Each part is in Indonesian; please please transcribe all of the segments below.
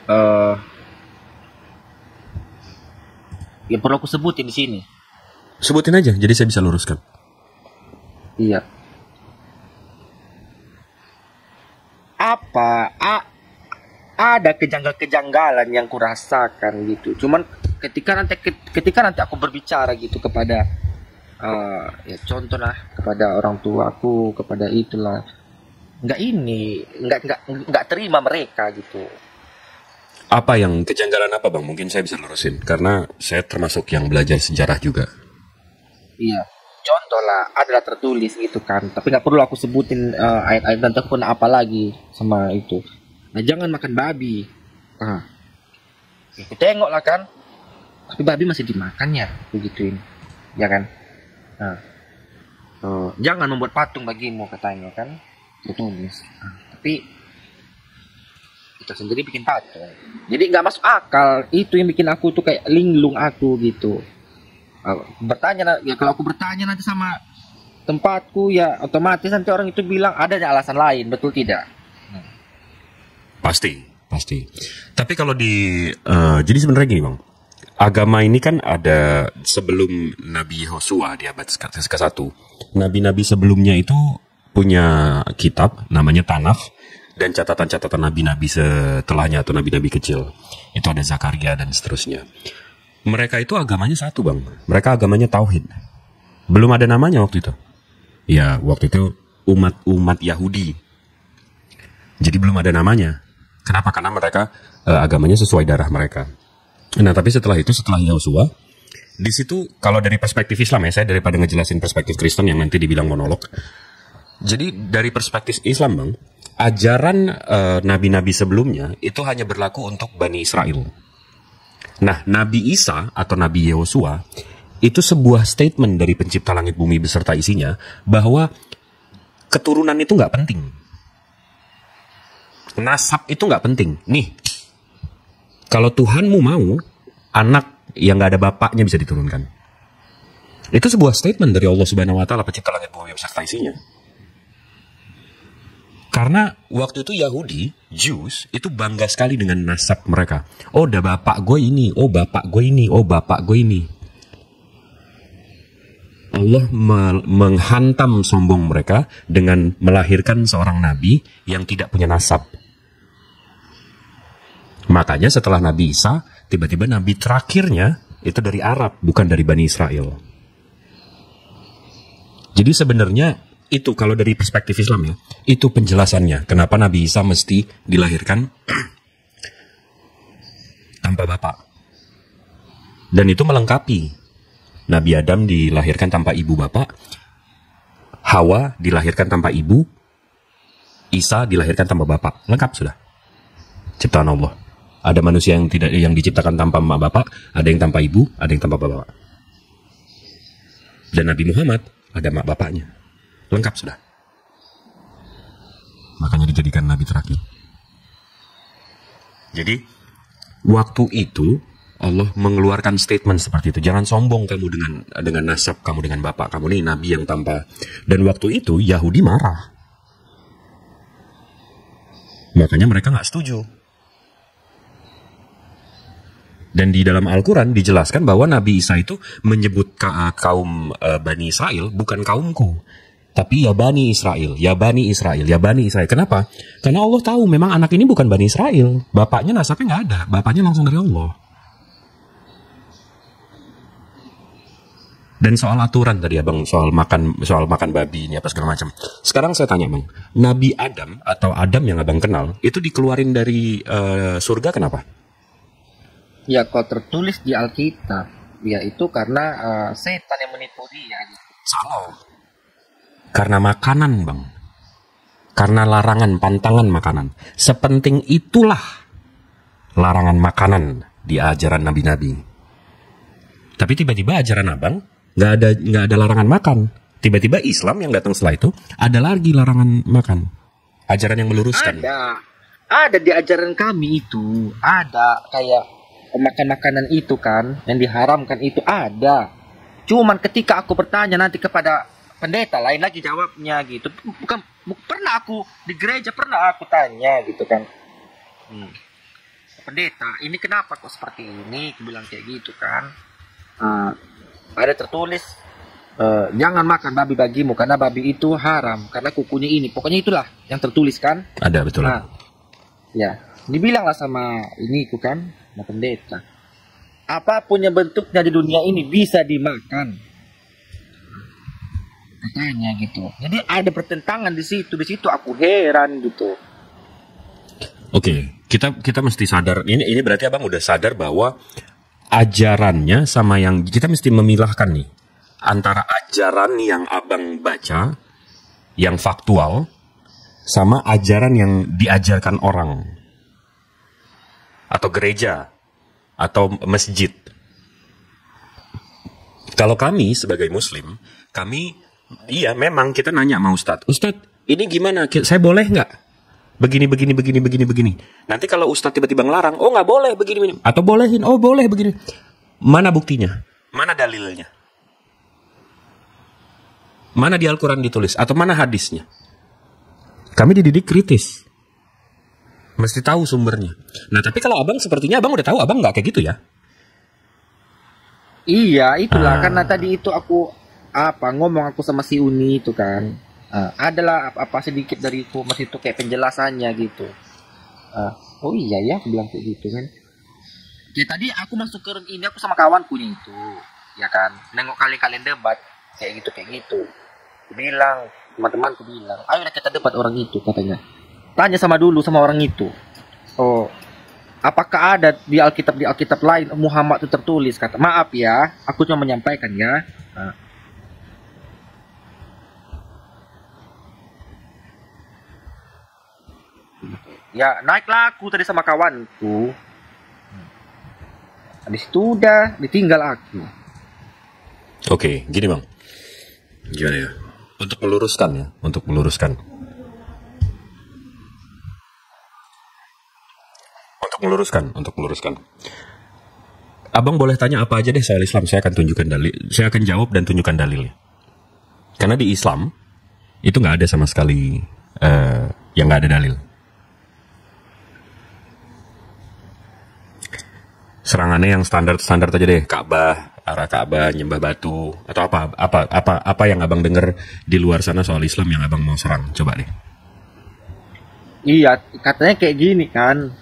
eh yang perlu aku sebutin di sini. Sebutin aja, jadi saya bisa luruskan. Iya. Ada kejanggalan yang kurasakan gitu. Cuman ketika nanti aku berbicara gitu kepada ya contoh lah kepada orang tuaku, kepada itulah, nggak terima mereka gitu. Apa yang kejanggalan apa bang? Mungkin saya bisa lurusin, karena saya termasuk yang belajar sejarah juga. Iya, contoh lah adalah tertulis gitu kan, tapi nggak perlu aku sebutin ayat-ayat dan ataupun apa lagi sama itu. Nah, jangan makan babi. Aku tengok lah kan, tapi babi masih dimakannya, begituin, ya kan? Nah, jangan membuat patung bagimu katanya kan, tertulis. Tapi kita sendiri bikin patung, jadi nggak masuk akal. Itu yang bikin aku tuh kayak linglung aku gitu. Bertanya ya, kalau aku bertanya nanti sama tempatku ya otomatis nanti orang itu bilang adanya alasan lain, betul tidak? Pasti. Tapi kalau jadi sebenarnya gini bang, agama ini kan ada sebelum Nabi Yosua di abad ke-1. Nabi-nabi sebelumnya itu punya kitab namanya Tanakh, dan catatan-catatan nabi-nabi setelahnya atau nabi-nabi kecil. Itu ada Zakaria dan seterusnya. Mereka itu agamanya satu bang. Mereka agamanya tauhid. Belum ada namanya waktu itu. Ya waktu itu umat Yahudi. Jadi belum ada namanya. Kenapa? Karena mereka agamanya sesuai darah mereka. Nah tapi setelah Yosua, di situ kalau dari perspektif Islam ya, saya daripada ngejelasin perspektif Kristen yang nanti dibilang monolog. Jadi dari perspektif Islam bang, ajaran nabi-nabi sebelumnya itu hanya berlaku untuk Bani Israel. Nah, Nabi Isa atau Nabi Yosua itu sebuah statement dari pencipta langit bumi beserta isinya bahwa keturunan itu nggak penting. Nasab itu nggak penting. Nih, kalau Tuhanmu mau, anak yang nggak ada bapaknya bisa diturunkan. Itu sebuah statement dari Allah Subhanahu Wa Taala, pencipta langit bumi beserta isinya. Karena waktu itu Yahudi, Jews, itu bangga sekali dengan nasab mereka. Oh, udah bapak gue ini, oh bapak gue ini, oh bapak gue ini. Allah menghantam sombong mereka dengan melahirkan seorang nabi yang tidak punya nasab. Makanya setelah Nabi Isa, tiba-tiba nabi terakhirnya itu dari Arab, bukan dari Bani Israel. Jadi sebenarnya itu kalau dari perspektif Islam ya, itu penjelasannya kenapa Nabi Isa mesti dilahirkan tanpa bapak. Dan itu melengkapi. Nabi Adam dilahirkan tanpa ibu bapak, Hawa dilahirkan tanpa ibu, Isa dilahirkan tanpa bapak. Lengkap sudah. Ciptaan Allah. Ada manusia yang diciptakan tanpa emak bapak, ada yang tanpa ibu, ada yang tanpa bapak. Dan Nabi Muhammad ada emak bapaknya. Lengkap sudah. Makanya dijadikan nabi terakhir. Jadi waktu itu Allah mengeluarkan statement seperti itu. Jangan sombong kamu dengan nasab kamu, dengan bapak kamu, nih nabi yang tanpa. Dan waktu itu Yahudi marah. Makanya mereka nggak setuju. Dan di dalam Al-Quran dijelaskan bahwa Nabi Isa itu menyebut kaum Bani Israel bukan kaumku. Tapi ya Bani Israel, ya Bani Israel, ya Bani Israel. Kenapa? Karena Allah tahu memang anak ini bukan Bani Israel. Bapaknya nasabnya nggak ada. Bapaknya langsung dari Allah. Dan soal aturan tadi ya bang, soal makan babi ini apa segala macam. Sekarang saya tanya bang, Nabi Adam atau Adam yang abang kenal itu dikeluarin dari surga kenapa? Ya kalau tertulis di Alkitab, ya itu karena setan yang menipu dia. Salah. Karena makanan bang. Karena larangan, pantangan makanan. Sepenting itulah larangan makanan di ajaran nabi-nabi. Tapi tiba-tiba ajaran abang nggak ada larangan makan. Tiba-tiba Islam yang datang setelah itu ada lagi larangan makan. Ajaran yang meluruskan. Ada di ajaran kami itu ada kayak makan makanan itu kan yang diharamkan itu ada. Cuman ketika aku bertanya nanti kepada pendeta lain lagi jawabnya gitu. Bukan pernah aku di gereja pernah aku tanya gitu kan. pendeta, ini kenapa kok seperti ini? Aku bilang kayak gitu kan. Ada tertulis, jangan makan babi bagimu karena babi itu haram karena kukunya ini. Pokoknya itulah yang tertulis kan. Ada, betul. Nah, ya, dibilanglah sama ini ku kan, sama pendeta. Apapun yang bentuknya di dunia ini bisa dimakan. Katanya gitu. Jadi ada pertentangan di situ. Di situ aku heran gitu. Oke, kita mesti sadar. Ini berarti abang udah sadar bahwa ajarannya sama yang kita mesti memilahkan nih antara ajaran yang abang baca, yang faktual, sama ajaran yang diajarkan orang atau gereja atau masjid. Kalau kami sebagai Muslim, iya memang kita nanya sama Ustadz, Ustadz ini gimana? Saya boleh nggak? Begini. Nanti kalau Ustadz tiba-tiba ngelarang, oh nggak boleh begini. Atau bolehin, oh boleh begini. Mana buktinya? Mana dalilnya? Mana di Al-Quran ditulis? Atau mana hadisnya? Kami dididik kritis. Mesti tahu sumbernya. Nah tapi kalau abang sepertinya abang udah tahu, abang nggak kayak gitu ya? Iya, itulah karena tadi itu aku ngomong aku sama si Uni itu kan. Adalah apa sedikit dariku masih itu kayak penjelasannya gitu. Oh iya ya, aku bilang kayak gitu kan. Ya tadi aku masuk ke ini aku sama kawanku nih itu, ya kan. Nengok kalian debat kayak gitu. Aku bilang, teman-temanku bilang, ayolah kita debat orang itu katanya. Tanya dulu sama orang itu. Oh, apakah ada di Alkitab lain Muhammad itu tertulis kata. Maaf ya, aku cuma menyampaikan ya. Ya naiklah aku tadi sama kawanku. Habis itu udah ditinggal aku. Oke, gini bang. Gimana ya? Untuk meluruskan. Abang boleh tanya apa aja deh soal Islam, saya akan tunjukkan dalil, saya akan jawab dan tunjukkan dalilnya. Karena di Islam itu nggak ada sama sekali yang nggak ada dalil. Serangannya yang standar aja deh, arah Ka'bah, nyembah batu, atau apa yang abang dengar di luar sana soal Islam yang abang mau serang, coba deh. Iya, katanya kayak gini kan.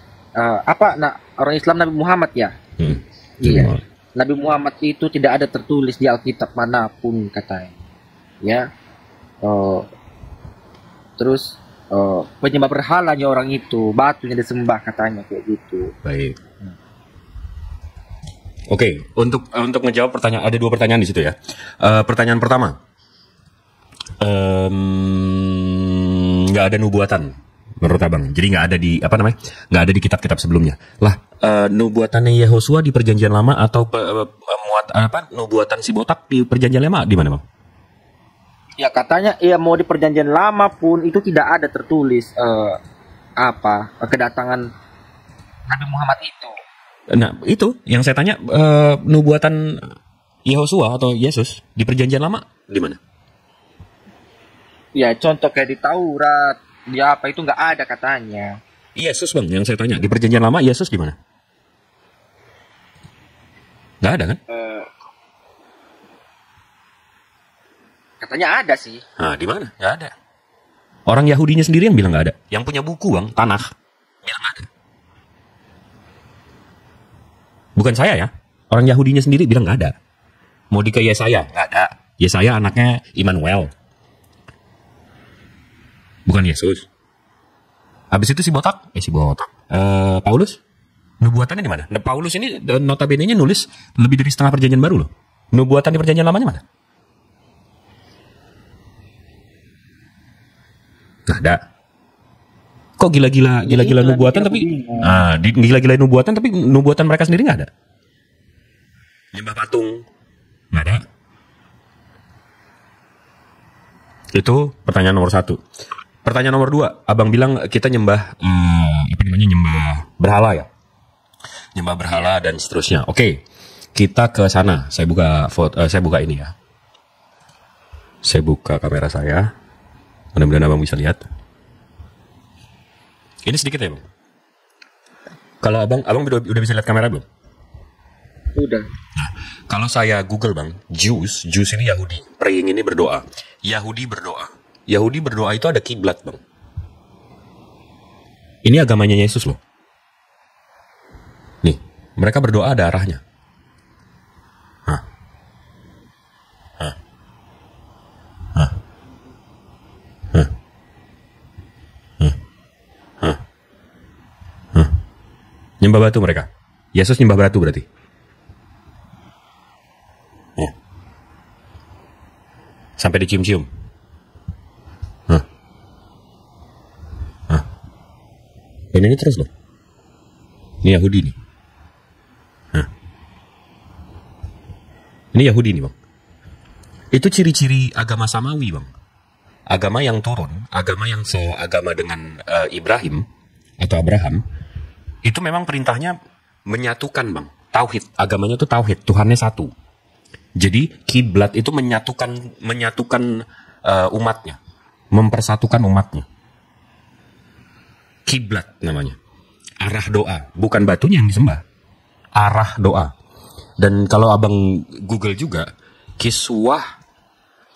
Orang Islam Nabi Muhammad ya? Iya. Nabi Muhammad itu tidak ada tertulis di Alkitab manapun katanya. Ya. Terus penyembah berhalanya orang itu, batunya disembah katanya kayak gitu. Baik. Oke, untuk menjawab pertanyaan, ada 2 pertanyaan di situ ya. Pertanyaan pertama, nggak ada nubuatan menurut abang. Jadi nggak ada di kitab-kitab sebelumnya. Lah, nubuatannya Yehosua di Perjanjian Lama atau nubuatan si botak di Perjanjian Lama di mana bang? Ya katanya ya mau di Perjanjian Lama pun itu tidak ada tertulis kedatangan Nabi Muhammad itu. Nah itu yang saya tanya, nubuatan Yehosua atau Yesus di Perjanjian Lama di mana? Ya contoh kayak di Taurat, di apa itu nggak ada katanya. Yesus bang, yang saya tanya di Perjanjian Lama Yesus di mana? Nggak ada kan? Katanya ada sih. Nah di mana? Nggak ada. Orang Yahudinya sendiri yang bilang nggak ada. Yang punya buku bang, Tanakh, bilang ada. Bukan saya ya. Orang Yahudinya sendiri bilang nggak ada. Mau ke Yesaya, nggak ada. Yesaya anaknya Immanuel. Bukan Yesus. Habis itu si botak. Paulus? Nubuatannya di mana? Nah, Paulus ini notabene-nya nulis lebih dari setengah Perjanjian Baru loh. Nubuatan di Perjanjian Lamanya mana? Nggak ada. Kok gila-gila nubuatan tapi gila-gila nubuatan tapi nubuatan mereka sendiri nggak ada. Nyembah patung nggak ada. Itu pertanyaan nomor 1. Pertanyaan nomor 2, abang bilang kita nyembah berhala ya, nyembah berhala dan seterusnya. Oke, kita ke sana. Saya buka ini ya. Saya buka kamera saya. Mudah-mudahan abang bisa lihat. Ini sedikit ya bang. Kalau abang udah bisa lihat kamera belum? Udah. Nah, kalau saya Google bang, Jews ini Yahudi. Praying ini berdoa. Yahudi berdoa itu ada kiblat bang. Ini agamanya Yesus loh. Nih, mereka berdoa ada arahnya. Hah. Hah. Hah. Hah. Hah. Hah. Hah. Nyembah batu mereka. Yesus nyembah batu berarti. Ya. Sampai dicium-cium. Hah. Hah. Dan ini terus loh. Ini Yahudi nih. Hah. Ini Yahudi nih bang. Itu ciri-ciri agama Samawi bang. Agama yang turun, agama yang seagama dengan Ibrahim atau Abraham. Itu memang perintahnya menyatukan bang. Tauhid, agamanya itu tauhid, Tuhannya satu. Jadi kiblat itu menyatukan umatnya, mempersatukan umatnya. Kiblat namanya. Arah doa, bukan batunya yang disembah. Arah doa. Dan kalau abang Google juga, kiswah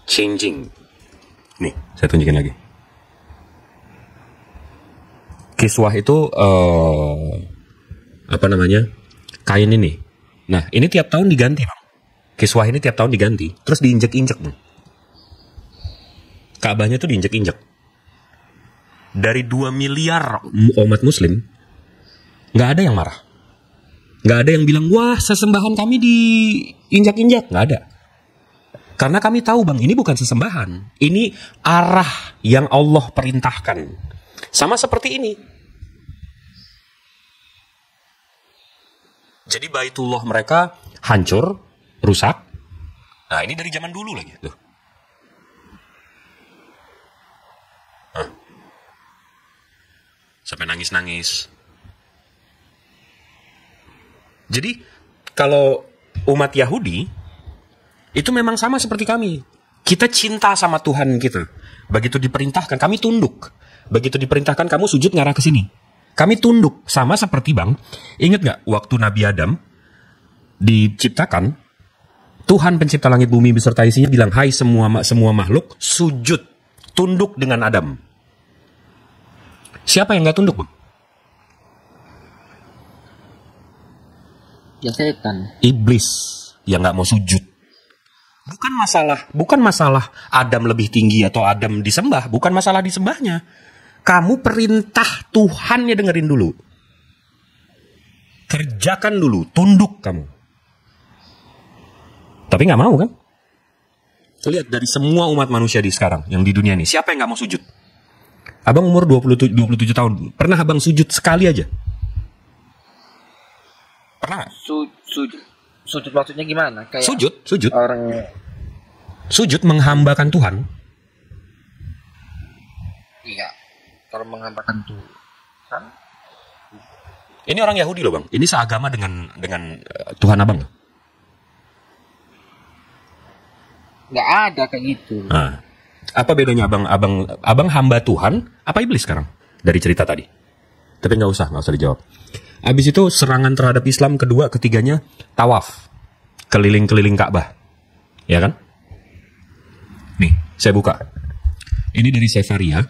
changing. Nih, saya tunjukin lagi. Kiswah itu apa namanya? Kain ini. Nah, ini tiap tahun diganti, Bang. Kiswah ini tiap tahun diganti, terus diinjek-injek, Bang. Ka'bahnya tuh diinjek-injek. Dari 2 miliar umat muslim, nggak ada yang marah. Nggak ada yang bilang, wah sesembahan kami diinjak-injak. Nggak ada. Karena kami tahu bang, ini bukan sesembahan. Ini arah yang Allah perintahkan. Sama seperti ini. Jadi Baitullah mereka hancur, rusak. Nah ini dari zaman dulu lagi. Tuh. Sampai nangis-nangis. Jadi kalau umat Yahudi itu memang sama seperti kami. Kita cinta sama Tuhan kita. Begitu diperintahkan kami tunduk. Begitu diperintahkan kamu sujud ngarah ke sini. Kami tunduk. Sama seperti bang. Ingat gak waktu Nabi Adam diciptakan, Tuhan pencipta langit bumi beserta isinya bilang, hai semua makhluk sujud, tunduk dengan Adam. Siapa yang gak tunduk bang? Ya setan. Iblis yang nggak mau sujud. Bukan masalah Adam lebih tinggi atau Adam disembah, bukan masalah disembahnya. Kamu perintah Tuhannya dengerin dulu. Kerjakan dulu, tunduk kamu. Tapi nggak mau kan? Lihat dari semua umat manusia di sekarang yang di dunia ini, siapa yang nggak mau sujud? Abang umur 27 tahun, pernah abang sujud sekali aja? Pernah gak? Sujud maksudnya gimana? Kayak Sujud. Orang Sujud menghambakan Tuhan. iya. Kalau menghambakan Tuhan. Ini orang Yahudi loh bang. Ini seagama dengan Tuhan abang. Nggak ada kayak gitu. Nah, apa bedanya abang hamba Tuhan? Apa iblis sekarang? Dari cerita tadi. Tapi nggak usah dijawab. Habis itu serangan terhadap Islam kedua, ketiganya tawaf. Keliling-keliling Ka'bah. Ya kan? Nih, saya buka. Ini dari Sefaria.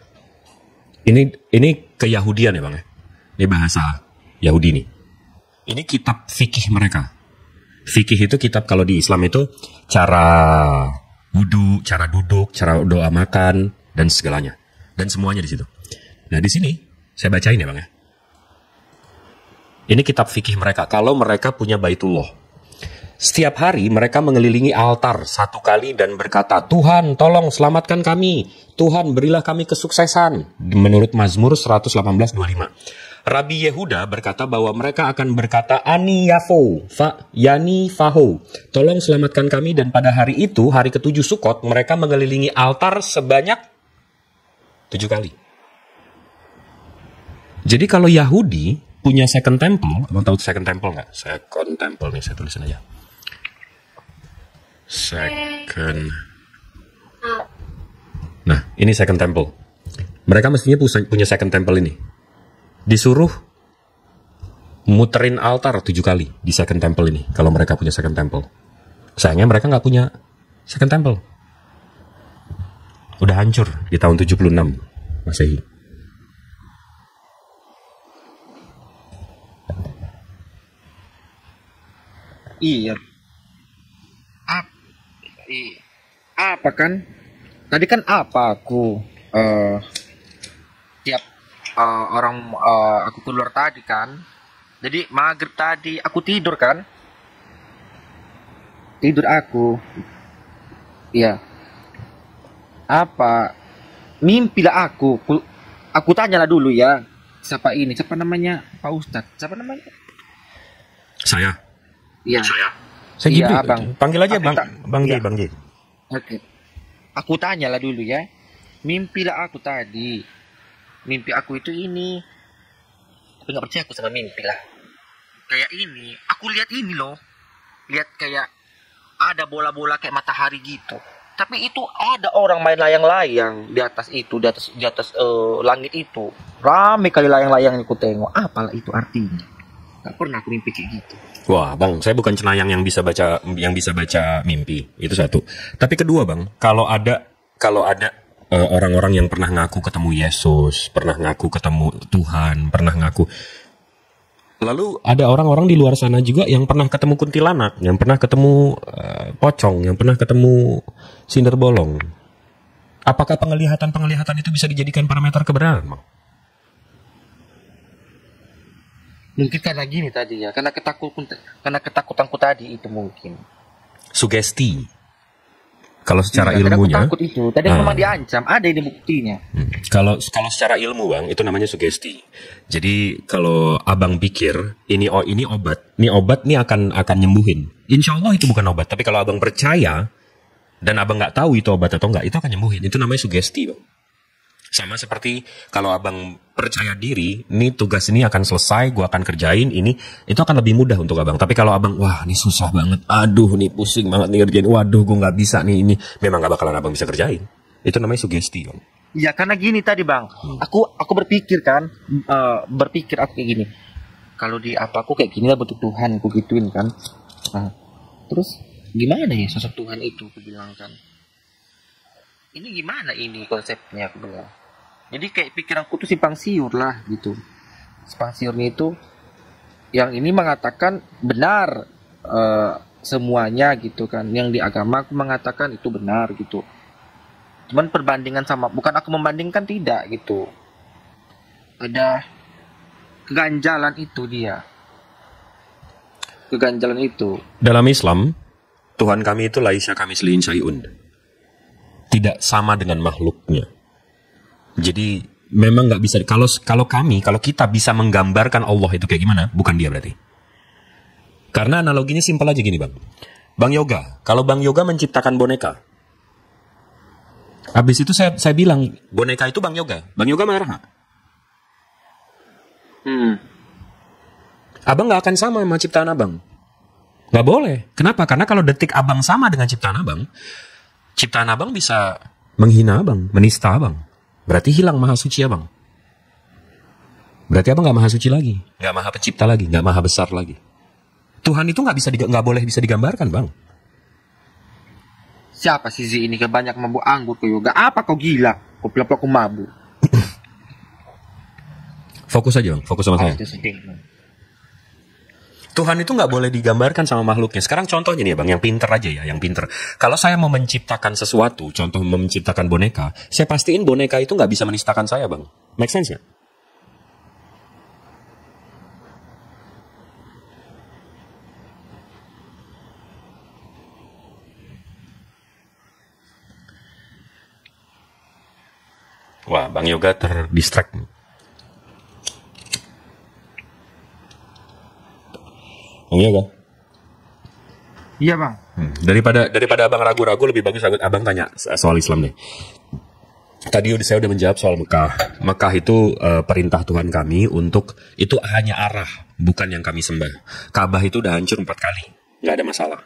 Ini keyahudian ya bang ya. Ini bahasa Yahudi nih. Ini kitab fikih mereka. Fikih itu kitab kalau di Islam itu cara wudu, cara duduk, cara doa makan, dan segalanya. Dan semuanya di situ. Nah di sini, saya bacain ya bang ya. Ini kitab fikih mereka. Kalau mereka punya Baitullah. Setiap hari mereka mengelilingi altar 1 kali dan berkata, Tuhan tolong selamatkan kami. Tuhan berilah kami kesuksesan. Menurut Mazmur 118:25. Rabi Yehuda berkata bahwa mereka akan berkata, Ani Yafo, Yani Faho. Tolong selamatkan kami. Dan pada hari itu, hari ke-7 Sukot, mereka mengelilingi altar sebanyak 7 kali. Jadi kalau Yahudi punya second temple, abang tahu second temple nggak? Second temple nih, saya tulisin aja. Second. Nah, ini second temple. Mereka mestinya punya second temple ini. Disuruh muterin altar 7 kali di Second Temple ini, kalau mereka punya Second Temple. Sayangnya mereka nggak punya Second Temple. Udah hancur di tahun 76 Masehi. Iya. Apa kan? Tadi kan apa aku tiap aku keluar tadi kan. Jadi maghrib tadi aku tidur kan. Tidur aku. Iya. Apa? Mimpilah aku. Aku tanyalah dulu ya. Siapa ini? Siapa namanya? Pak Ustadz. Siapa namanya? Saya. Iya. Saya Iya, gitu. Abang. Panggil aja Aku Bang. tak- Bang J, iya. Bang J. Oke. Aku tanyalah dulu ya. Mimpilah aku tadi. Mimpi aku itu ini. Tapi nggak percaya aku sama mimpi lah. Kayak ini. Aku lihat ini loh. Lihat kayak ada bola-bola kayak matahari gitu. Tapi itu ada orang main layang-layang di atas itu, di atas langit itu. Rame kali layang-layang yang aku tengok. Apalah itu artinya? Gak pernah aku mimpi kayak gitu. Wah, Bang, saya bukan cenayang yang bisa baca mimpi. Itu satu. Tapi kedua, Bang, kalau ada orang-orang yang pernah ngaku ketemu Yesus, pernah ngaku ketemu Tuhan, pernah ngaku. Lalu ada orang-orang di luar sana juga yang pernah ketemu kuntilanak, yang pernah ketemu pocong, yang pernah ketemu sinder bolong. Apakah penglihatan itu bisa dijadikan parameter kebenaran, Bang? Mungkin karena gini tadi ya, karena ketakutanku tadi itu mungkin. Sugesti. Kalau secara Iya, tadi ilmunya, aku takut itu. Tadi aku memang diancam. Ada ini buktinya. Kalau secara ilmu, Bang, itu namanya sugesti. Jadi kalau Abang pikir ini obat, ini akan nyembuhin. Insya Allah itu bukan obat. Tapi kalau Abang percaya dan Abang nggak tahu itu obat atau nggak, itu akan nyembuhin. Itu namanya sugesti, Bang. Sama seperti kalau Abang percaya diri, nih tugas ini akan selesai, gua akan kerjain ini, itu akan lebih mudah untuk Abang. Tapi kalau Abang, wah ini susah banget, aduh nih pusing banget nih ngerjain, waduh gua nggak bisa nih ini, memang nggak bakalan Abang bisa kerjain. Itu namanya sugesti, Bang. Ya karena gini tadi bang, aku berpikir kan, berpikir aku kayak gini. Kalau di apa aku kayak gini lah bentuk Tuhan, aku gituin kan. Nah, terus gimana ya sosok Tuhan itu, aku bilang kan. Ini gimana ini konsepnya, aku bilang. Jadi kayak pikiranku tuh simpang siur lah gitu. Simpang siurnya itu yang ini mengatakan benar semuanya gitu kan. Yang di agama aku mengatakan itu benar gitu. Cuman perbandingan sama, bukan aku membandingkan, tidak gitu. Ada keganjalan itu dia. Keganjalan itu. Dalam Islam, Tuhan kami itu laisa kamislihi syai'un. Tidak sama dengan makhluknya. Jadi memang nggak bisa. Kalau kita bisa menggambarkan Allah itu kayak gimana, bukan dia berarti. Karena analoginya simpel aja gini, Bang. Bang Yoga, kalau Bang Yoga menciptakan boneka, habis itu saya bilang boneka itu Bang Yoga marah nggak? Abang nggak akan sama ciptaan Abang. Nggak boleh. Kenapa? Karena kalau detik Abang sama dengan ciptaan Abang bisa menghina Abang, menista Abang. Berarti hilang maha suci Abang. Berarti Abang nggak maha suci lagi, nggak maha pencipta lagi, nggak maha besar lagi. Tuhan itu nggak boleh bisa digambarkan, Bang. Siapa sih Zi ini kebanyak mabuk anggur ke yoga? Apa kau gila? Kau pelak aku mabuk. Fokus aja, Bang. Fokus sama saya. Tuhan itu nggak boleh digambarkan sama makhluknya. Sekarang contohnya nih ya Bang, yang pinter aja ya, yang pinter. Kalau saya mau menciptakan sesuatu, contoh menciptakan boneka, saya pastiin boneka itu nggak bisa menistakan saya Bang. Make sense ya? Wah, Bang Yoga terdistract. Bang Yoga. Iya bang. Daripada abang ragu-ragu, lebih bagus abang tanya soal Islam deh. Tadi saya udah menjawab soal Mekah. Mekah itu perintah Tuhan kami untuk itu hanya arah, bukan yang kami sembah. Ka'bah itu udah hancur 4 kali, nggak ada masalah.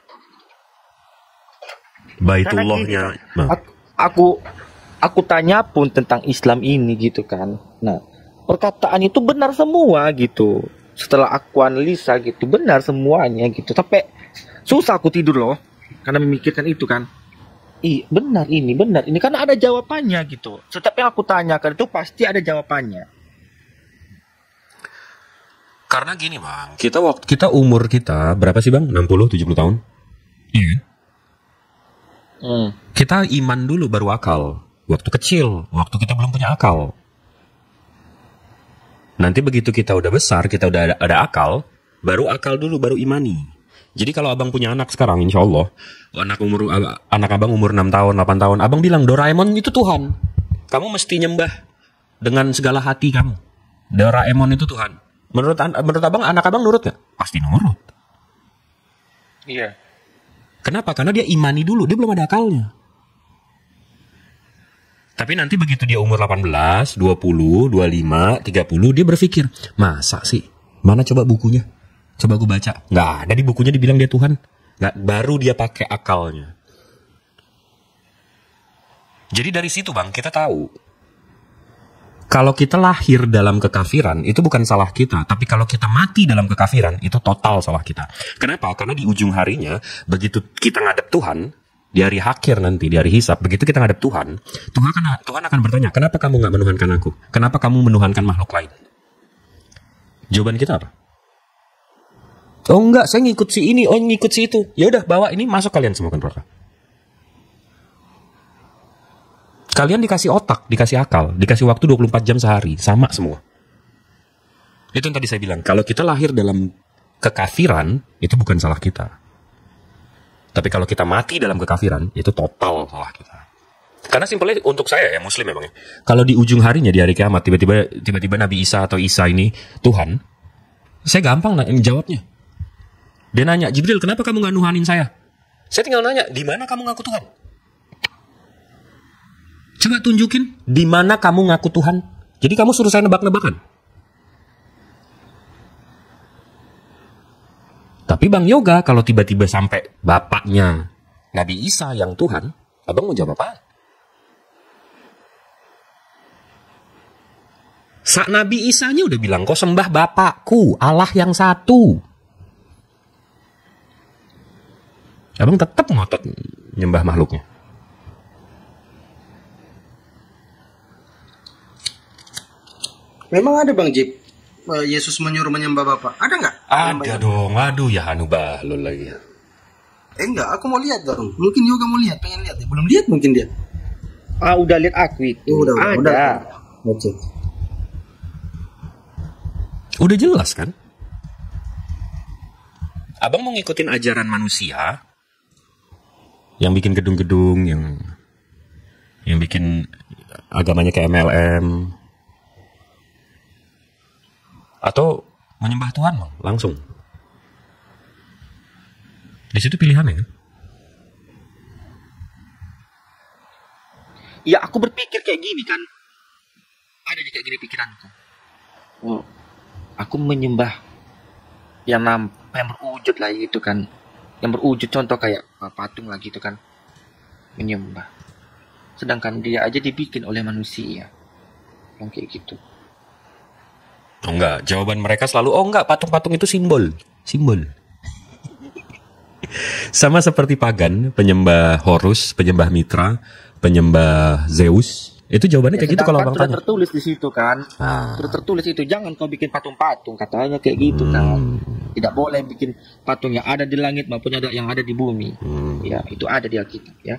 Baitullahnya. Nah. Aku tanya pun tentang Islam ini gitu kan. Nah, perkataan itu benar semua gitu. setelah aku analisa gitu, benar semuanya gitu. Tapi susah aku tidur loh, karena memikirkan itu kan. Benar ini karena ada jawabannya gitu. Setiap yang aku tanyakan itu pasti ada jawabannya. Karena gini bang, kita umur kita berapa sih bang? 60-70 tahun? Iya. Kita iman dulu baru akal. Waktu kecil, waktu kita belum punya akal. Nanti begitu kita udah besar, kita udah ada akal, baru akal dulu, baru imani. Jadi kalau abang punya anak sekarang, insya Allah, anak abang umur 6 tahun, 8 tahun, abang bilang, Doraemon itu Tuhan. Kamu mesti nyembah dengan segala hati kamu. Doraemon itu Tuhan. Menurut abang, anak abang nurut gak? Pasti nurut. Iya. Kenapa? Karena dia imani dulu, dia belum ada akalnya. Tapi nanti begitu dia umur 18, 20, 25, 30, dia berpikir, masa sih? Mana coba bukunya? Coba gue baca. Nggak ada di bukunya dibilang dia Tuhan. Nggak, baru dia pakai akalnya. Jadi dari situ bang, kita tahu. Kalau kita lahir dalam kekafiran, itu bukan salah kita. Tapi kalau kita mati dalam kekafiran, itu total salah kita. Kenapa? Karena di ujung harinya, begitu kita ngadep Tuhan, di hari akhir nanti, di hari hisab, begitu kita ngadep Tuhan, Tuhan akan bertanya, kenapa kamu nggak menuhankan aku? Kenapa kamu menuhankan makhluk lain? Jawaban kita apa? Oh enggak, saya ngikut si ini, ngikut si itu. Ya udah, bawa ini, masuk kalian semua ke neraka. Kalian dikasih otak, dikasih akal, dikasih waktu 24 jam sehari, sama semua. Itu yang tadi saya bilang, kalau kita lahir dalam kekafiran, itu bukan salah kita. Tapi kalau kita mati dalam kekafiran, itu total salah kita. Karena simpelnya untuk saya ya, muslim ya bang. Kalau di ujung harinya, di hari kiamat, tiba-tiba Nabi Isa atau Isa ini Tuhan, saya gampang jawabnya. Dia nanya, Jibril, kenapa kamu gak nuhanin saya? Saya tinggal nanya, di mana kamu ngaku Tuhan? Coba tunjukin, di mana kamu ngaku Tuhan? Jadi kamu suruh saya nebak-nebakan. Tapi Bang Yoga, kalau tiba-tiba sampai bapaknya Nabi Isa yang Tuhan, abang mau jawab apa? Nabi Isanya udah bilang, kau sembah bapakku, Allah yang satu. Abang tetap ngotot nyembah makhluknya. Memang ada Bang Jip, Yesus menyuruh menyembah Bapa. Ada nggak? Ada dong. Aduh ya Hanu Bahlul lagi. Enggak, aku mau lihat dong. Mungkin Yoga mau lihat, pengen lihat. Belum lihat mungkin dia. Udah lihat aku itu. Udah. Oke. Udah jelas kan? Abang mau ngikutin ajaran manusia yang bikin gedung-gedung, yang bikin agamanya kayak MLM, atau menyembah Tuhan bang, langsung. Di situ pilihannya. Ya aku berpikir kayak gini kan. Ada kayak gini pikiranku. Aku menyembah yang berwujud lah gitu kan. Yang berwujud contoh kayak patung lah gitu kan. Menyembah. Sedangkan dia aja dibikin oleh manusia. Yang kayak gitu. Oh enggak, jawaban mereka selalu, oh enggak, patung-patung itu simbol. Sama seperti pagan, penyembah Horus, penyembah Mitra, penyembah Zeus. Itu jawabannya kayak gitu kalau abang tanya. Tertulis di situ kan. Sudah tertulis itu, jangan kau bikin patung-patung, katanya kayak gitu kan. Tidak boleh bikin patung yang ada di langit maupun yang ada di bumi. Ya, itu ada di Alkitab ya.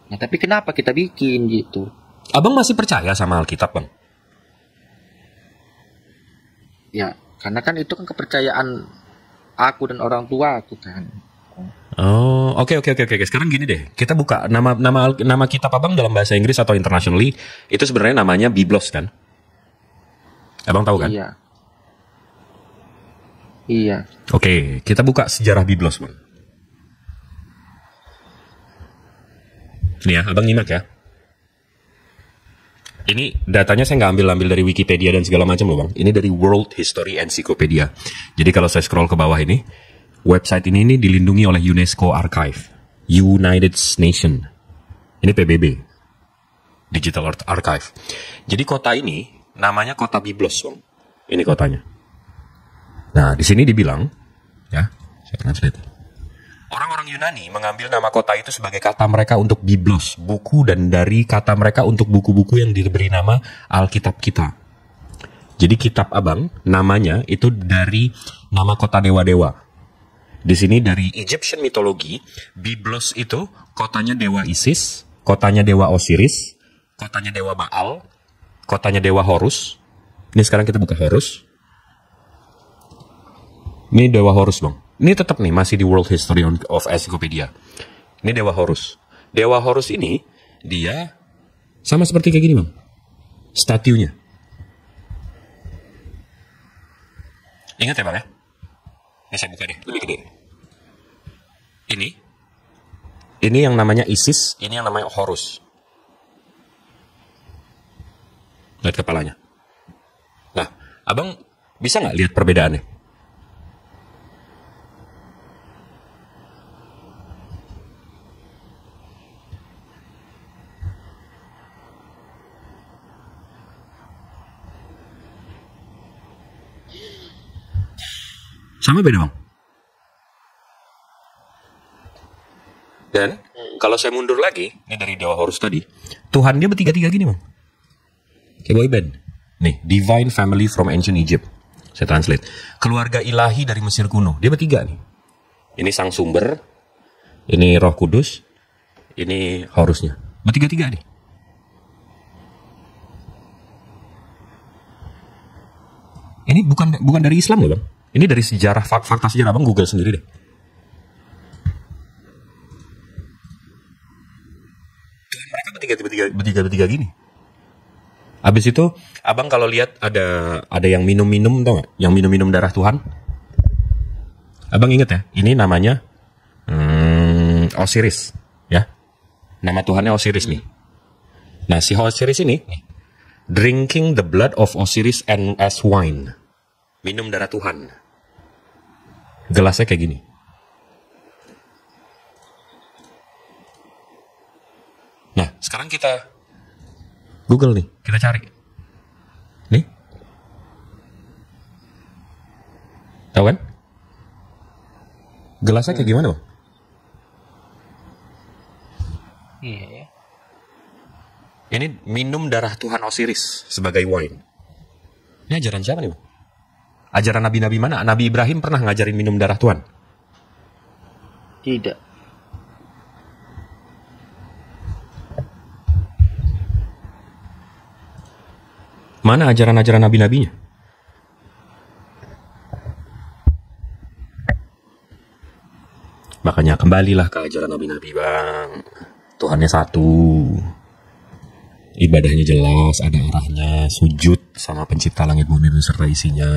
Nah, tapi kenapa kita bikin gitu? Abang masih percaya sama Alkitab, Bang? Ya, karena kan itu kan kepercayaan aku dan orang tua aku kan. Oh, oke. Sekarang gini deh, kita buka nama kitab abang dalam bahasa Inggris atau internationally itu sebenarnya namanya Biblos kan? Abang tahu kan? Iya. Oke, kita buka sejarah Biblos, Bang. Nih ya, abang nyimak ya. Ini datanya saya nggak ambil dari Wikipedia dan segala macam loh, Bang. Ini dari World History Encyclopedia. Jadi kalau saya scroll ke bawah ini, website ini dilindungi oleh UNESCO Archive, United Nations. Ini PBB, Digital Archive. Jadi kota ini namanya kota Biblos, Bang. Ini kotanya. Nah, di sini dibilang, ya, saya translate. Orang-orang Yunani mengambil nama kota itu sebagai kata mereka untuk biblos, buku, dan dari kata mereka untuk buku-buku yang diberi nama Alkitab kita. Jadi kitab Abang, namanya itu dari nama kota dewa-dewa. Di sini dari Egyptian mitologi, Biblos itu kotanya dewa Isis, kotanya dewa Osiris, kotanya dewa Baal, kotanya dewa Horus. Ini sekarang kita buka Horus. Ini dewa Horus, Bang. Ini tetap nih masih di World History of Encyclopedia. Ini dewa Horus. Dewa Horus ini dia sama seperti kayak gini, Bang. Statunya. Ingat ya, Bang ya? Ini saya buka deh, lebih gede. Ini yang namanya Isis, ini yang namanya Horus. Lihat kepalanya. Nah, Abang bisa nggak lihat perbedaannya? Sama beda, Bang. Dan kalau saya mundur lagi, ini dari Dewa Horus tadi, Tuhan dia bertiga-tiga gini, Bang. Kayak boyband. Nih, Divine Family from Ancient Egypt. Saya translate. Keluarga ilahi dari Mesir kuno. Dia bertiga nih. Ini sang sumber, ini Roh Kudus, ini Horusnya. Bertiga-tiga nih. Ini bukan dari Islam loh, Bang. Ini dari sejarah, fakta sejarah. Bang Google sendiri deh. Mereka bertiga gini. Habis itu, Abang kalau lihat ada yang minum-minum, tau gak? Yang minum-minum darah Tuhan. Abang inget ya, ini namanya Osiris, ya. Nama Tuhannya Osiris nih. Nah, si Osiris ini drinking the blood of Osiris and as wine. Minum darah Tuhan. Gelasnya kayak gini. Nah, sekarang kita Google nih, kita cari. Nih. Tahu kan? Gelasnya kayak gimana, Bang? Iya ya. Ini minum darah Tuhan Osiris sebagai wine. Ini ajaran siapa nih, Bang? Ajaran nabi-nabi mana? Nabi Ibrahim pernah ngajarin minum darah Tuhan? Tidak. Mana ajaran-ajaran nabi-nabinya? Makanya kembalilah ke ajaran nabi-nabi, Bang. Tuhannya satu. Ibadahnya jelas, ada arahnya, sujud sama pencipta langit bumi beserta isinya.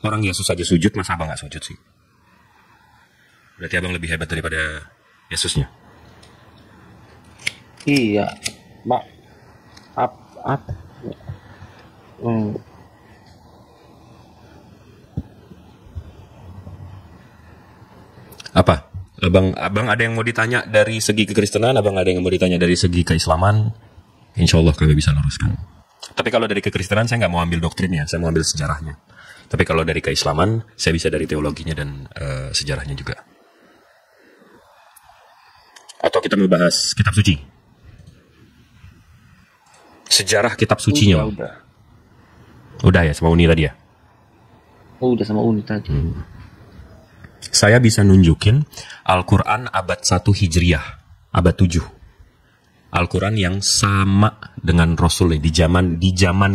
Orang Yesus aja sujud, masa Abang gak sujud sih? Berarti Abang lebih hebat daripada Yesusnya. Iya. Apa? Abang ada yang mau ditanya dari segi kekristenan, Abang ada yang mau ditanya dari segi keislaman. Insya Allah kami bisa luruskan. Tapi kalau dari kekristenan saya nggak mau ambil doktrinnya, saya mau ambil sejarahnya. Tapi kalau dari keislaman, saya bisa dari teologinya dan sejarahnya juga. Atau kita mau bahas kitab suci? Sejarah kitab sucinya. Udah ya, sama Uni tadi ya? Udah sama Uni tadi. Saya bisa nunjukin Al-Quran abad 1 Hijriah, abad 7. Al-Quran yang sama dengan Rasul di zaman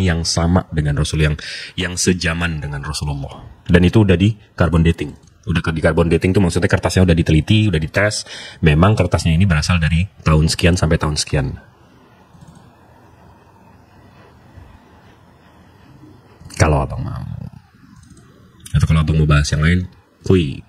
yang sama dengan Rasul yang sejaman dengan Rasulullah. Dan itu udah di carbon dating. Udah di carbon dating tuh maksudnya kertasnya udah diteliti, udah dites. Memang kertasnya ini berasal dari tahun sekian sampai tahun sekian. Kalau Abang mau. Atau kalau Abang mau bahas yang lain, kui.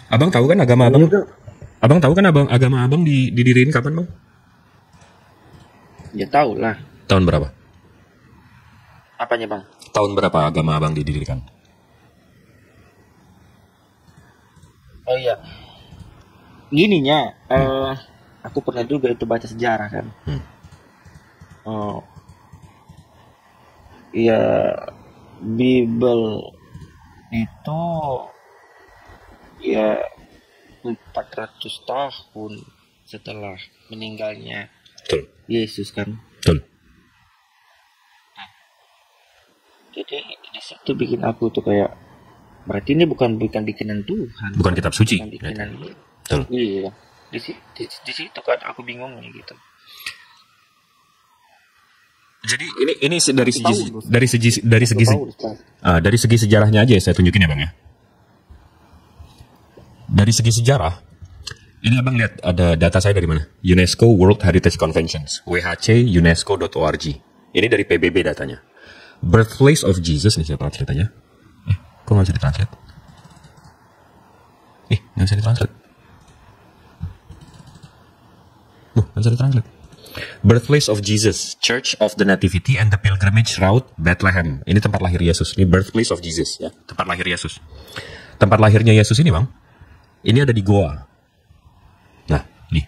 Abang tahu kan agama Abang? Abang tahu kan agama Abang didiriin kapan, Bang? Ya tahu lah. Tahun berapa? Apanya, Bang? Tahun berapa agama Abang didirikan? Oh iya. gininya, aku pernah juga itu baca sejarah kan. Oh, ya Bible itu ya 400 tahun setelah meninggalnya Betul. Yesus kan. Betul. Jadi di situ bikin aku tuh kayak berarti ini bukan bikinan Tuhan. Bukan kitab suci. Bukan bikinan Betul. Iya. Di situ kan aku bingungnya gitu. Jadi ini dari segi Paulus. sejarahnya aja ya saya tunjukin ya Bang ya. Dari segi sejarah, ini Abang lihat ada data saya dari mana? UNESCO World Heritage Conventions, WHC UNESCO.org. Ini dari PBB datanya. Birthplace of Jesus, nih saya translate aja. Kok nggak bisa ditranslate? Nggak bisa ditranslate. Nggak bisa ditranslate. Birthplace of Jesus, Church of the Nativity and the Pilgrimage Route, Bethlehem. Ini tempat lahir Yesus. Ini birthplace of Jesus ya, tempat lahir Yesus. Tempat lahirnya Yesus ini Bang, ini ada di goa. Nah, nih.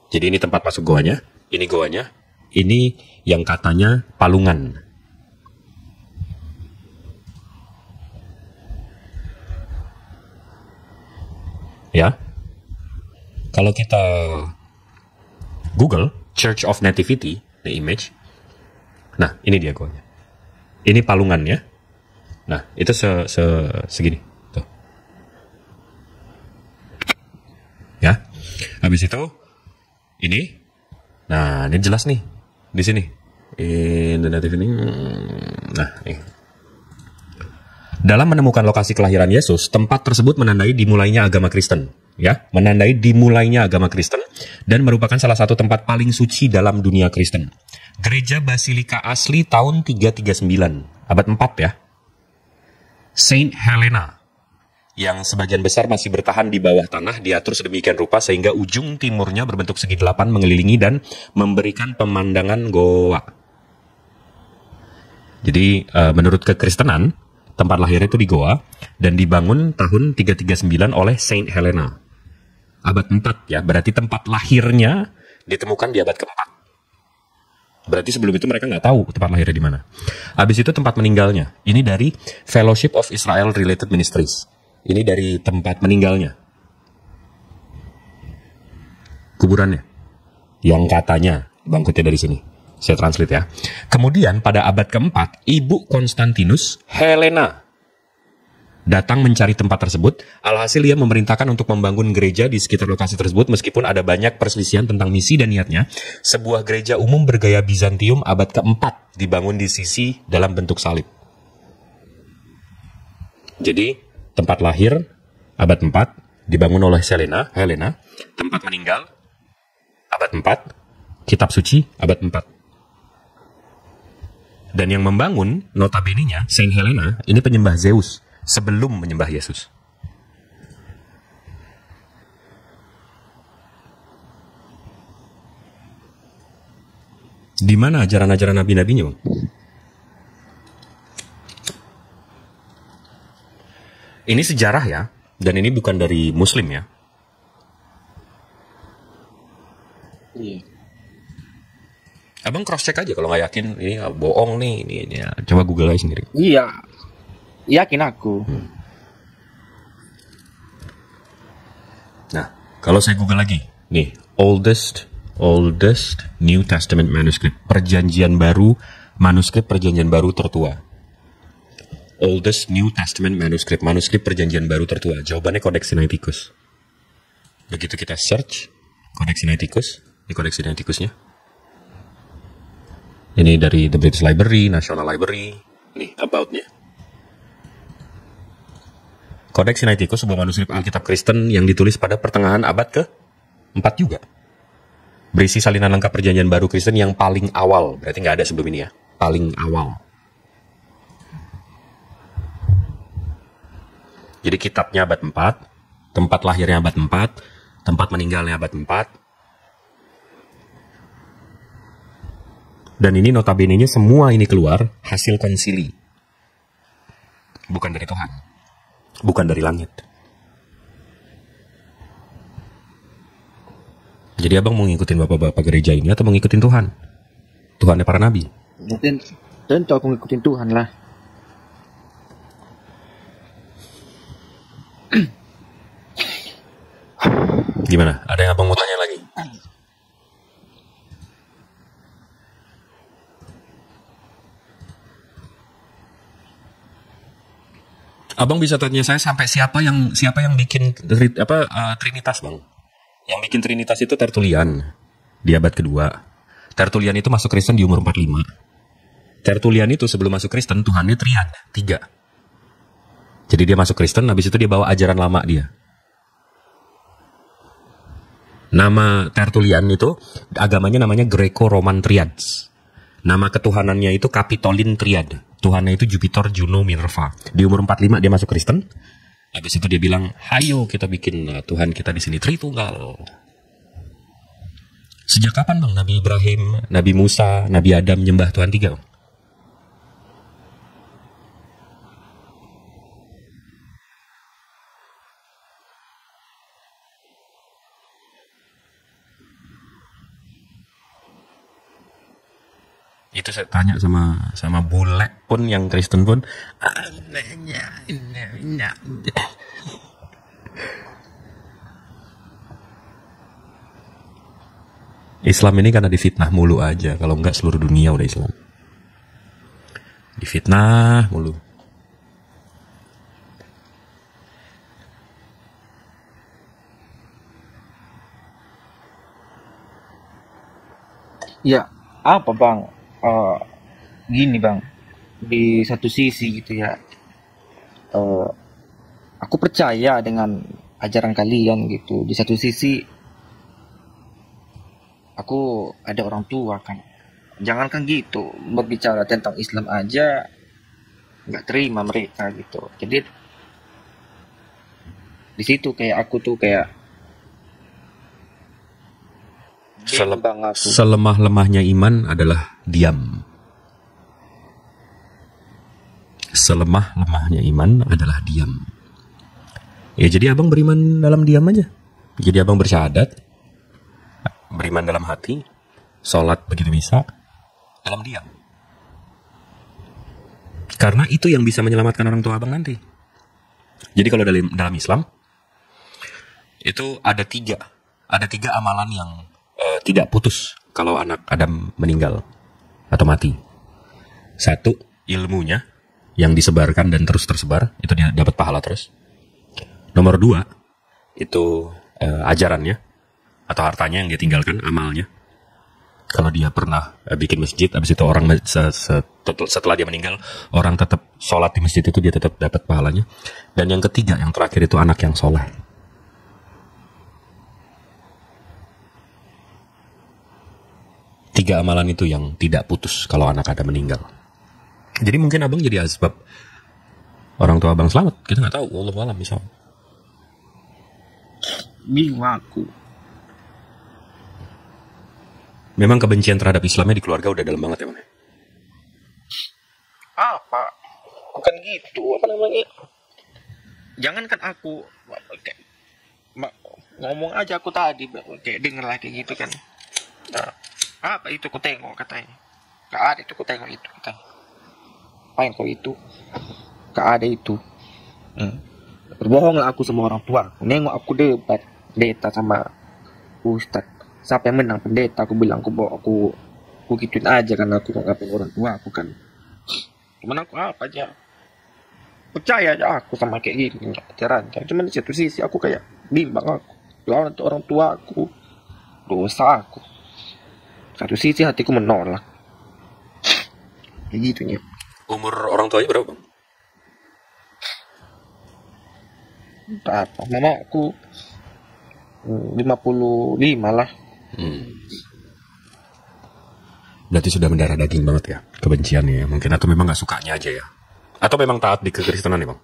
Jadi ini tempat masuk goanya, ini goanya, ini yang katanya palungan. Ya. Kalau kita Google Church of Nativity, the image. Nah, ini dia goanya. Ini palungannya. Nah, itu segini. Tuh. Ya. Habis itu ini. Nah, ini jelas nih di sini. In the Nativity. Nah, ini. Dalam menemukan lokasi kelahiran Yesus, tempat tersebut menandai dimulainya agama Kristen. Ya, menandai dimulainya agama Kristen dan merupakan salah satu tempat paling suci dalam dunia Kristen. Gereja Basilika asli tahun 339, abad 4 ya. Saint Helena, yang sebagian besar masih bertahan di bawah tanah, diatur sedemikian rupa sehingga ujung timurnya berbentuk segi 8 mengelilingi dan memberikan pemandangan goa. Jadi menurut kekristenan, tempat lahirnya itu di goa dan dibangun tahun 339 oleh Saint Helena. Abad 4 ya, berarti tempat lahirnya ditemukan di abad keempat. Berarti sebelum itu mereka nggak tahu tempat lahirnya di mana. Habis itu tempat meninggalnya. Ini dari Fellowship of Israel Related Ministries. Ini dari tempat meninggalnya. Kuburannya. Yang katanya, bangkutnya dari sini. Saya translate ya. Kemudian pada abad keempat, Ibu Konstantinus, Helena, datang mencari tempat tersebut. Alhasil ia memerintahkan untuk membangun gereja di sekitar lokasi tersebut meskipun ada banyak perselisihan tentang misi dan niatnya. Sebuah gereja umum bergaya Bizantium abad keempat dibangun di sisi dalam bentuk salib. Jadi tempat lahir abad 4 dibangun oleh Helena, tempat meninggal abad 4, kitab suci abad 4. Dan yang membangun notabene-nya Saint Helena ini penyembah Zeus sebelum menyembah Yesus. Di mana ajaran-ajaran nabi-nabinya, Bang? Ini sejarah ya, dan ini bukan dari Muslim ya. Iya. Abang cross check aja kalau nggak yakin ini bohong nih, ini ya. Coba Google aja sendiri. Iya. Yakin aku. Nah, kalau saya Google lagi, nih oldest New Testament manuscript, manuskrip perjanjian baru tertua. Oldest New Testament manuscript perjanjian baru tertua. Jawabannya Codex Sinaiticus. Begitu kita search Codex Sinaiticus, ini Codex Sinaiticusnya. Ini dari The British Library, National Library, nih about-nya. Codex Sinaiticus sebuah manuskrip Alkitab Kristen yang ditulis pada pertengahan abad ke-4 juga. Berisi salinan lengkap perjanjian baru Kristen yang paling awal, berarti nggak ada sebelum ini ya, paling awal. Jadi kitabnya abad 4, tempat lahirnya abad 4, tempat meninggalnya abad 4. Dan ini notabene-nya semua ini keluar hasil konsili. Bukan dari Tuhan. Bukan dari langit. Jadi abang mau ngikutin bapak-bapak gereja ini atau mau ngikutin Tuhan? Tuhannya para nabi? Mungkin tentu aku ngikutin Tuhan lah. Gimana? Ada yang abang mau tanya lagi? Abang bisa tanya saya sampai siapa yang bikin Trinitas, Bang? Yang bikin Trinitas itu Tertullian di abad kedua. Tertullian itu masuk Kristen di umur 45. Tertullian itu sebelum masuk Kristen Tuhannya Triad, 3. Jadi dia masuk Kristen, habis itu dia bawa ajaran lama dia. Nama Tertullian itu agamanya namanya Greco-Roman Triads. Nama ketuhanannya itu Capitolin Triad. Tuhannya itu Jupiter, Juno, Minerva. Di umur 45 dia masuk Kristen. Habis itu dia bilang, "Hayo kita bikin Tuhan kita di sini Tritunggal." Sejak kapan, Bang, Nabi Ibrahim, Nabi Musa, Nabi Adam nyembah Tuhan 3, Bang? Itu saya tanya sama bule pun yang Kristen pun. Islam ini karena difitnah mulu aja. Kalau enggak seluruh dunia udah Islam. Difitnah mulu. Ya, apa Bang? Gini Bang, di satu sisi gitu ya, aku percaya dengan ajaran kalian gitu. Di satu sisi, aku ada orang tua kan. Jangankan gitu, berbicara tentang Islam aja nggak terima mereka gitu. Jadi di situ kayak aku tuh kayak bimbang aku. Selemah-lemahnya iman adalah diam. Selemah-lemahnya iman adalah diam. Ya jadi abang beriman dalam diam aja. Jadi abang bersyahadat, beriman dalam hati, sholat begitu bisa, dalam diam. Karena itu yang bisa menyelamatkan orang tua abang nanti. Jadi kalau dalam Islam, itu ada tiga amalan yang tidak putus kalau anak Adam meninggal atau mati. 1, ilmunya yang disebarkan dan terus tersebar, itu dia dapat pahala terus. Nomor 2, itu ajarannya atau hartanya yang dia tinggalkan, amalnya. Kalau dia pernah bikin masjid, habis itu orang setelah dia meninggal, orang tetap sholat di masjid itu, dia tetap dapat pahalanya. Dan yang ketiga, yang terakhir itu anak yang soleh. Tiga amalan itu yang tidak putus kalau anak ada meninggal. Jadi mungkin abang jadi asbab orang tua abang selamat. Kita nggak tahu. Wallahu a'lam misal. Bingung aku. Memang kebencian terhadap Islamnya di keluarga udah dalam banget ya, Bang? Apa? Bukan gitu. Apa namanya? Jangankan aku ngomong aja aku tadi kayak denger lah kayak gitu kan. Nah, apa itu ku tengok katanya? Gak ada itu ku tengok itu katanya. Apain kau itu? Gak ada itu. Berbohong lah aku sama orang tua. Nengok aku debat pendeta sama ustad. Siapa yang menang pendeta? Aku bilang aku gituin aja karena aku ngapain orang tua aku kan. Cuman aku apa aja? Percaya aja aku sama kayak gini ajaran. Cuman di satu sisi aku kayak bimbang aku. Lawan orang tua aku, dosa aku. Satu sisi hatiku menolak. Kayak gitunya. Umur orang tuanya berapa, Bang? Apa? Mama aku 55 lah. Berarti sudah mendarah daging banget ya kebenciannya ya. Mungkin atau memang gak sukanya aja ya. Atau memang taat di kekristenan nih, Bang?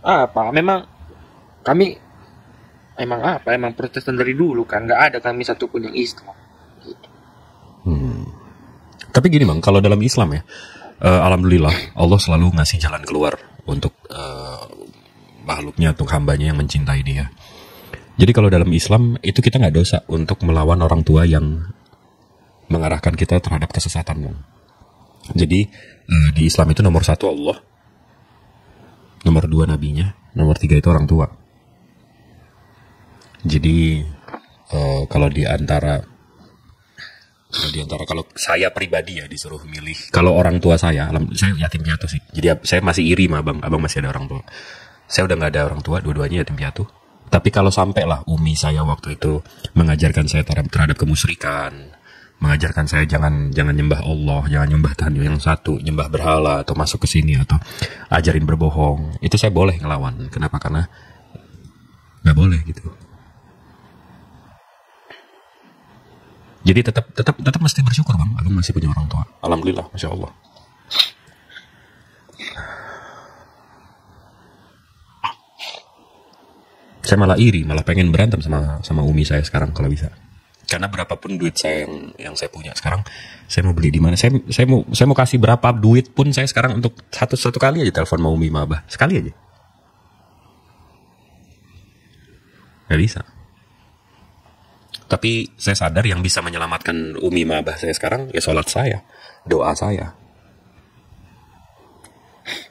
Apa? Memang kami emang Protestan dari dulu kan. Gak ada kami satupun yang Islam gitu. Tapi gini Bang, kalau dalam Islam ya, alhamdulillah Allah selalu ngasih jalan keluar untuk makhluknya, untuk hambanya yang mencintai dia. Jadi kalau dalam Islam itu kita nggak dosa untuk melawan orang tua yang mengarahkan kita terhadap kesesatan, Bang. Jadi di Islam itu nomor 1 Allah, nomor 2 nabinya, nomor 3 itu orang tua. Jadi kalau kalau saya pribadi ya disuruh milih, kalau orang tua saya yatim piatu sih. Jadi saya masih iri sama abang masih ada orang tua. Saya udah nggak ada orang tua, dua-duanya yatim piatu. Tapi kalau sampai lah umi saya waktu itu mengajarkan saya terhadap kemusyrikan, mengajarkan saya jangan nyembah Allah, jangan nyembah Tuhan yang satu, nyembah berhala atau masuk ke sini atau ajarin berbohong, itu saya boleh ngelawan. Kenapa? Karena nggak boleh gitu. Jadi tetap mesti bersyukur, Bang. Abang masih punya orang tua. Alhamdulillah, Masya Allah. Saya malah iri, malah pengen berantem sama umi saya sekarang kalau bisa. Karena berapapun duit saya yang saya punya sekarang, saya mau beli di mana? Saya mau kasih berapa duit pun saya sekarang untuk satu kali aja telepon sama umi sama abah, sekali aja. Gak bisa. Tapi saya sadar yang bisa menyelamatkan umi sama abah saya sekarang ya sholat saya, doa saya.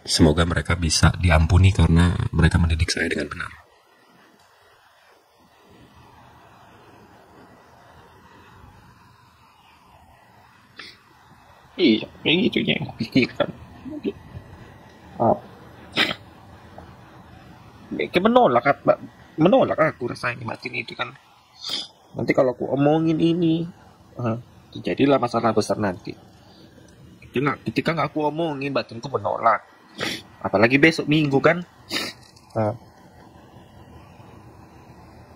Semoga mereka bisa diampuni karena mereka mendidik saya dengan benar. Iya, kayak gitu yang aku pikirkan. Kayak menolak aku rasanya matiin itu kan. Nanti kalau aku omongin ini, jadilah masalah besar nanti. Ketika nggak aku omongin, batinku menolak. Apalagi besok minggu kan.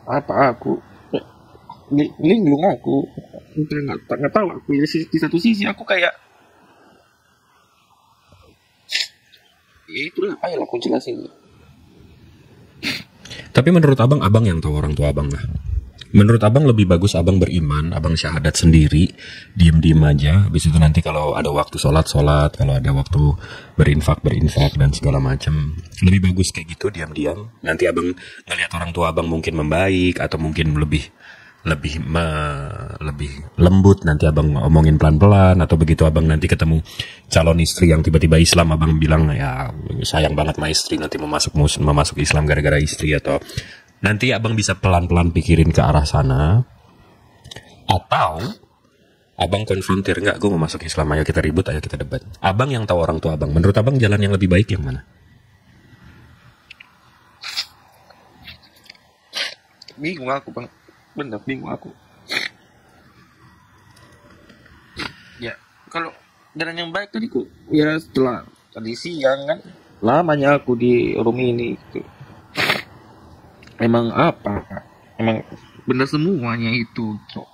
Apa aku? Linglung aku. Nggak tahu aku. Di satu sisi aku kayak, ya itulah apa yang aku jelasin. Tapi menurut abang yang tahu orang tua abang lah. Menurut abang lebih bagus abang beriman, abang syahadat sendiri, diem aja. Habis itu nanti kalau ada waktu sholat, kalau ada waktu berinfak dan segala macam. Lebih bagus kayak gitu diam. Nanti abang ngelihat orang tua abang mungkin membaik atau mungkin lebih lembut, nanti abang omongin pelan-pelan, atau begitu abang nanti ketemu calon istri yang tiba-tiba Islam, abang bilang ya sayang banget sama istri, nanti mau masuk Islam gara-gara istri, atau nanti abang bisa pelan-pelan pikirin ke arah sana, atau abang konfrontir, enggak, gue mau masuk Islam, ayo kita ribut, ayo kita debat. Abang yang tahu orang tua abang, menurut abang jalan yang lebih baik yang mana? Bingung aku, Bang. Bener, bingung aku. Ya, kalau jalan yang baik tadi ya setelah tadi siang kan, lamanya aku di room ini gitu. Emang bener semuanya itu, Cok.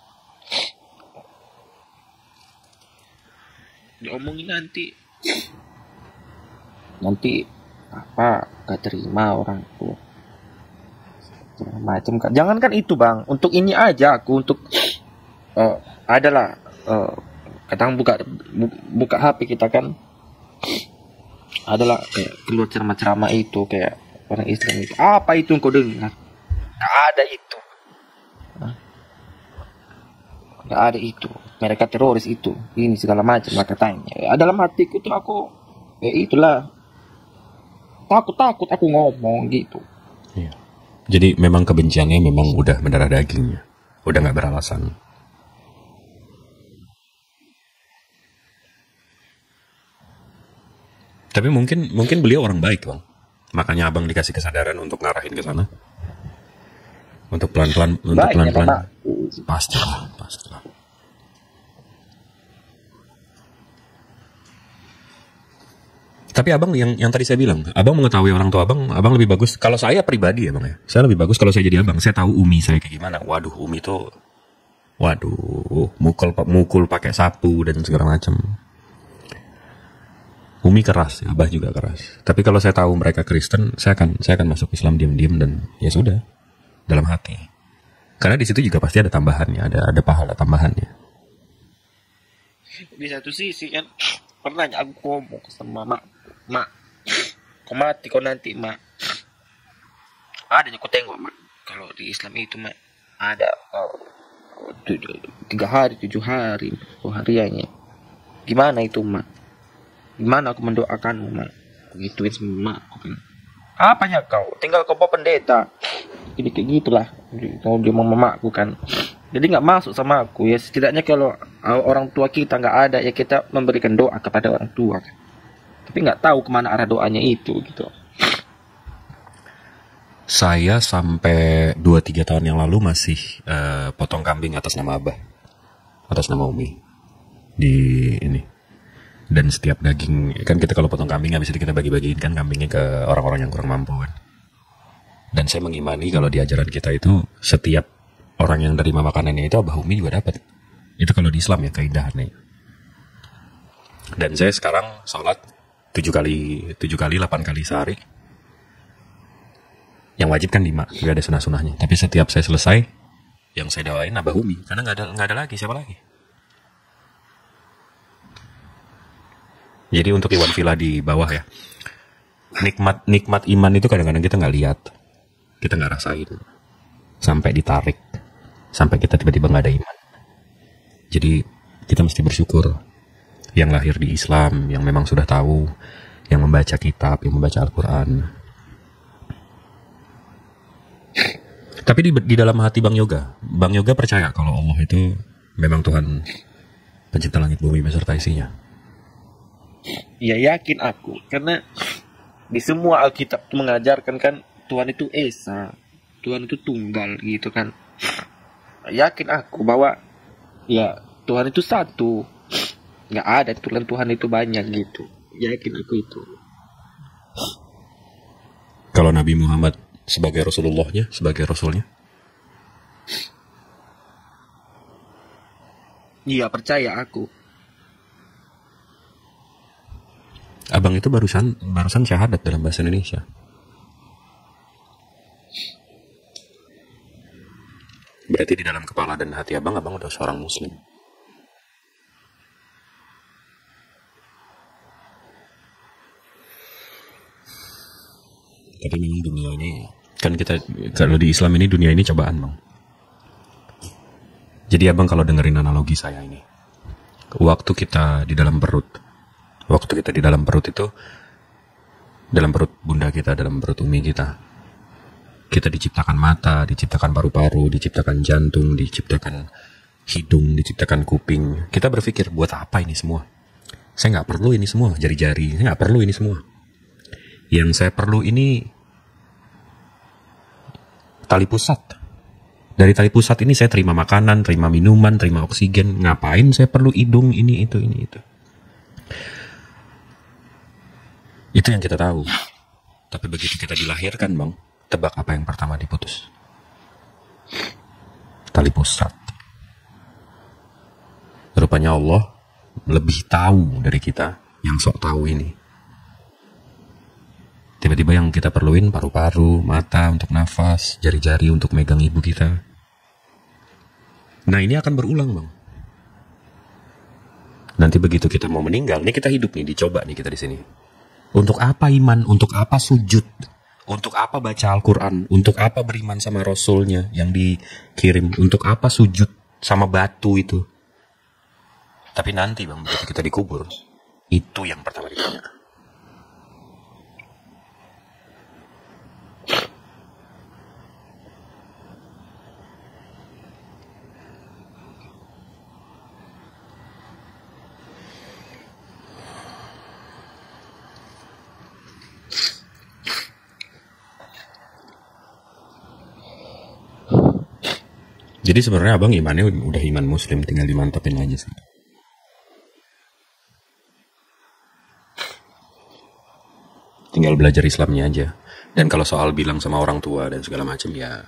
Diomongin nanti apa gak terima orang tuh macam kan. Jangan kan itu, Bang, untuk ini aja aku untuk adalah kadang buka HP kita kan, adalah kayak keluar ceramah itu kayak orang Islam itu, apa itu kau dengar? Gak ada itu, gak ada itu, mereka teroris itu, ini segala macam lah katanya. Dalam hatiku tuh aku itulah takut aku ngomong gitu. Iya. Jadi memang kebenciannya memang udah mendarah dagingnya, udah nggak beralasan. Tapi mungkin beliau orang baik, Bang. Makanya abang dikasih kesadaran untuk ngarahin ke sana. Untuk pelan-pelan. Pastilah. Tapi abang yang tadi saya bilang, abang mengetahui orang tua abang lebih bagus. Kalau saya pribadi ya, Bang ya, saya lebih bagus kalau saya jadi abang. Saya tahu umi saya kayak gimana. Waduh, umi tuh, mukul pakai sapu dan segala macam. Umi keras, abah juga keras. Tapi kalau saya tahu mereka Kristen, saya akan masuk Islam diam-diam dan ya sudah, dalam hati. Karena di situ juga pasti ada tambahannya, ada pahala tambahannya. Di satu sisi kan pernah aku ngomong sama mak, kau mati kau nanti, mak. Adanya kau tengok, mak. Kalau di Islam itu mah ada 3 hari, 7 hari, 10 hariannya. Gimana itu mak? Gimana aku mendoakanmu mak? Gituin sama aku kan. Apanya kau? Tinggal kau bawa pendeta. Jadi kayak gitulah. Kalau dia mau mamaku kan. Jadi nggak masuk sama aku ya. Setidaknya kalau orang tua kita nggak ada ya kita memberikan doa kepada orang tua kan. Tapi nggak tahu kemana arah doanya itu gitu. Saya sampai 2-3 tahun yang lalu masih potong kambing atas nama Abah, atas nama Umi di ini. Dan setiap daging kan kita kalau potong kambing habis itu kita bagi-bagiin kan kambingnya ke orang-orang yang kurang mampu kan. Dan saya mengimani kalau di ajaran kita itu setiap orang yang terima makanannya itu Abah Umi juga dapat. Itu kalau di Islam ya keindahannya. Dan saya sekarang sholat 7 kali 8 kali sehari. Yang wajib kan 5, gak ada sunah-sunahnya. Tapi setiap saya selesai, yang saya doain Abah Umi, karena nggak ada lagi, siapa lagi? Jadi untuk Iwan Villa di bawah ya, nikmat iman itu kadang-kadang kita nggak lihat, kita nggak rasain, sampai ditarik, sampai kita tiba-tiba nggak ada iman. Jadi kita mesti bersyukur, yang lahir di Islam, yang memang sudah tahu, yang membaca kitab, yang membaca Al-Quran. Tapi di dalam hati Bang Yoga percaya kalau Allah itu memang Tuhan pencipta langit bumi beserta isinya. Ya yakin aku, karena di semua Alkitab itu mengajarkan kan Tuhan itu Esa, Tuhan itu tunggal gitu kan. Yakin aku bahwa ya Tuhan itu satu, nggak ada Tuhan itu banyak gitu. Yakin aku itu. Kalau Nabi Muhammad sebagai Rasulullahnya, sebagai Rasulnya? Iya percaya aku. Abang itu barusan syahadat dalam bahasa Indonesia. Berarti di dalam kepala dan hati abang udah seorang Muslim. Tapi memang dunia ini kan kita kalau di Islam ini dunia ini cobaan bang. Jadi abang kalau dengerin analogi saya ini, waktu kita di dalam perut itu, dalam perut bunda kita, dalam perut umi kita diciptakan mata, diciptakan paru-paru, diciptakan jantung, diciptakan hidung, diciptakan kuping. Kita berpikir buat apa ini semua? Saya nggak perlu ini semua, jari-jari, saya nggak perlu ini semua. Yang saya perlu ini tali pusat. Dari tali pusat ini saya terima makanan, terima minuman, terima oksigen. Ngapain saya perlu hidung ini itu. Itu yang kita tahu. Tapi begitu kita dilahirkan bang, tebak apa yang pertama diputus? Tali pusat. Rupanya Allah lebih tahu dari kita yang sok tahu ini. Tiba-tiba yang kita perluin paru-paru, mata untuk nafas, jari-jari untuk megang ibu kita. Nah ini akan berulang bang. Nanti begitu kita mau meninggal, ini kita hidup nih, dicoba nih kita di sini. Untuk apa iman? Untuk apa sujud? Untuk apa baca Al-Quran? Untuk apa beriman sama Rasulnya yang dikirim? Untuk apa sujud sama batu itu? Tapi nanti bang, begitu kita dikubur, itu yang pertama ditanya. Jadi sebenarnya abang imannya udah iman muslim, tinggal dimantapin aja sih. Tinggal belajar Islamnya aja. Dan kalau soal bilang sama orang tua dan segala macam ya,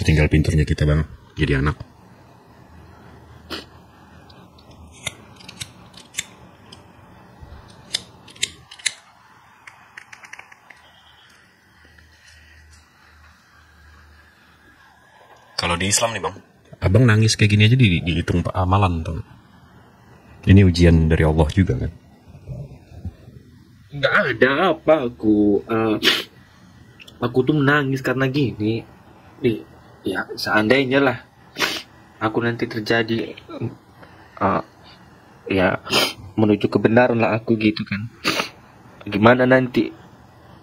tinggal pinturnya kita bang, jadi anak. Kalau di Islam nih bang, abang nangis kayak gini aja dihitung amalan tuh. Ini ujian dari Allah juga kan? Nggak ada apa aku. aku tuh menangis karena gini. Ya seandainya lah aku nanti terjadi ya menuju kebenaran lah aku gitu kan. Gimana nanti?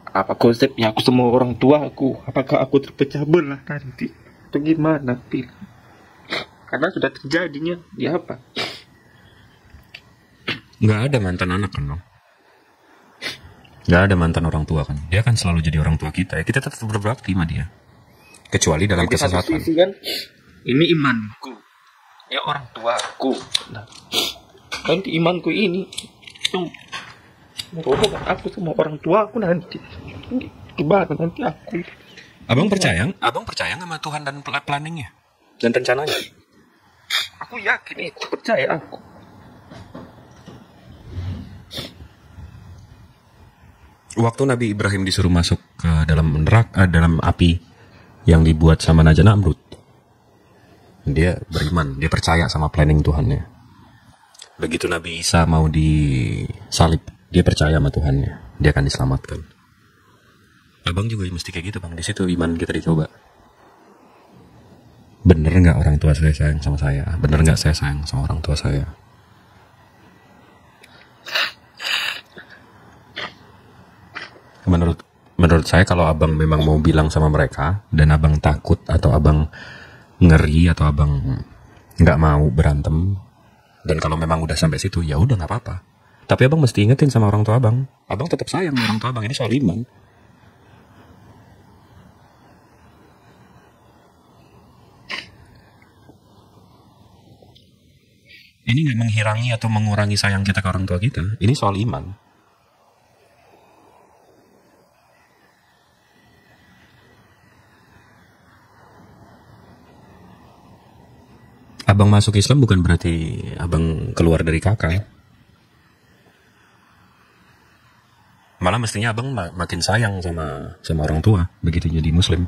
Apa konsepnya aku sama orang tua aku? Apakah aku terpecah belah nanti? Atau gimana? Karena sudah terjadinya. Ya apa? Nggak ada mantan anak kan, Bang? Nggak ada mantan orang tua kan? Dia kan selalu jadi orang tua kita. Ya kita tetap berbakti sama dia. Kecuali dalam Di satu kesesatan. sisi kan, ini imanku. Ya orang tuaku. Nah, nanti imanku ini tuh merubah aku sama orang tua aku nanti. Gimana nanti aku? Abang percaya sama Tuhan dan planningnya dan rencananya? Aku yakin itu, percaya aku. Waktu Nabi Ibrahim disuruh masuk ke dalam neraka, dalam api yang dibuat sama Raja Namrud, dia beriman, dia percaya sama planning Tuhannya. Begitu Nabi Isa mau disalib, dia percaya sama Tuhannya, dia akan diselamatkan. Abang juga mesti kayak gitu, Bang. Di situ iman kita dicoba. Bener nggak orang tua saya sayang sama saya? Bener nggak saya sayang sama orang tua saya? Menurut saya kalau abang memang mau bilang sama mereka dan abang takut atau abang ngeri atau abang nggak mau berantem, dan kalau memang udah sampai situ ya udah nggak apa-apa. Tapi abang mesti ingetin sama orang tua abang tetap sayang sama orang tua abang. Ini soal iman. Ini nggak menghirangi atau mengurangi sayang kita ke orang tua kita. Ini soal iman. Abang masuk Islam bukan berarti abang keluar dari kakak. Malah mestinya abang makin sayang sama orang tua begitu jadi Muslim.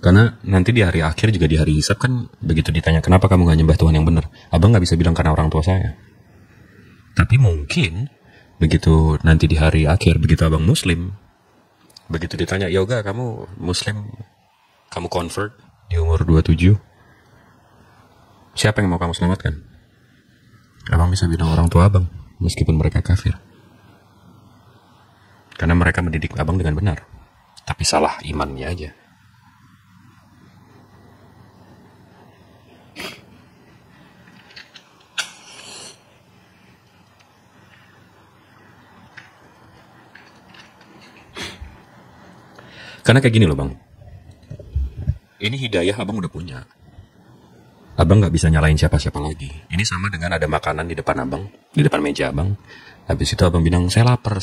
Karena nanti di hari akhir juga di hari hisab kan begitu ditanya kenapa kamu gak nyembah Tuhan yang benar, abang gak bisa bilang karena orang tua saya. Tapi mungkin begitu nanti di hari akhir begitu abang Muslim, begitu ditanya yoga kamu Muslim, kamu convert di umur 27, siapa yang mau kamu selamatkan? Abang bisa bilang orang tua abang meskipun mereka kafir, karena mereka mendidik abang dengan benar, tapi salah imannya aja. Karena kayak gini loh bang, ini hidayah abang udah punya, abang gak bisa nyalain siapa-siapa lagi. Ini sama dengan ada makanan di depan abang, di depan meja abang, habis itu abang bilang saya lapar.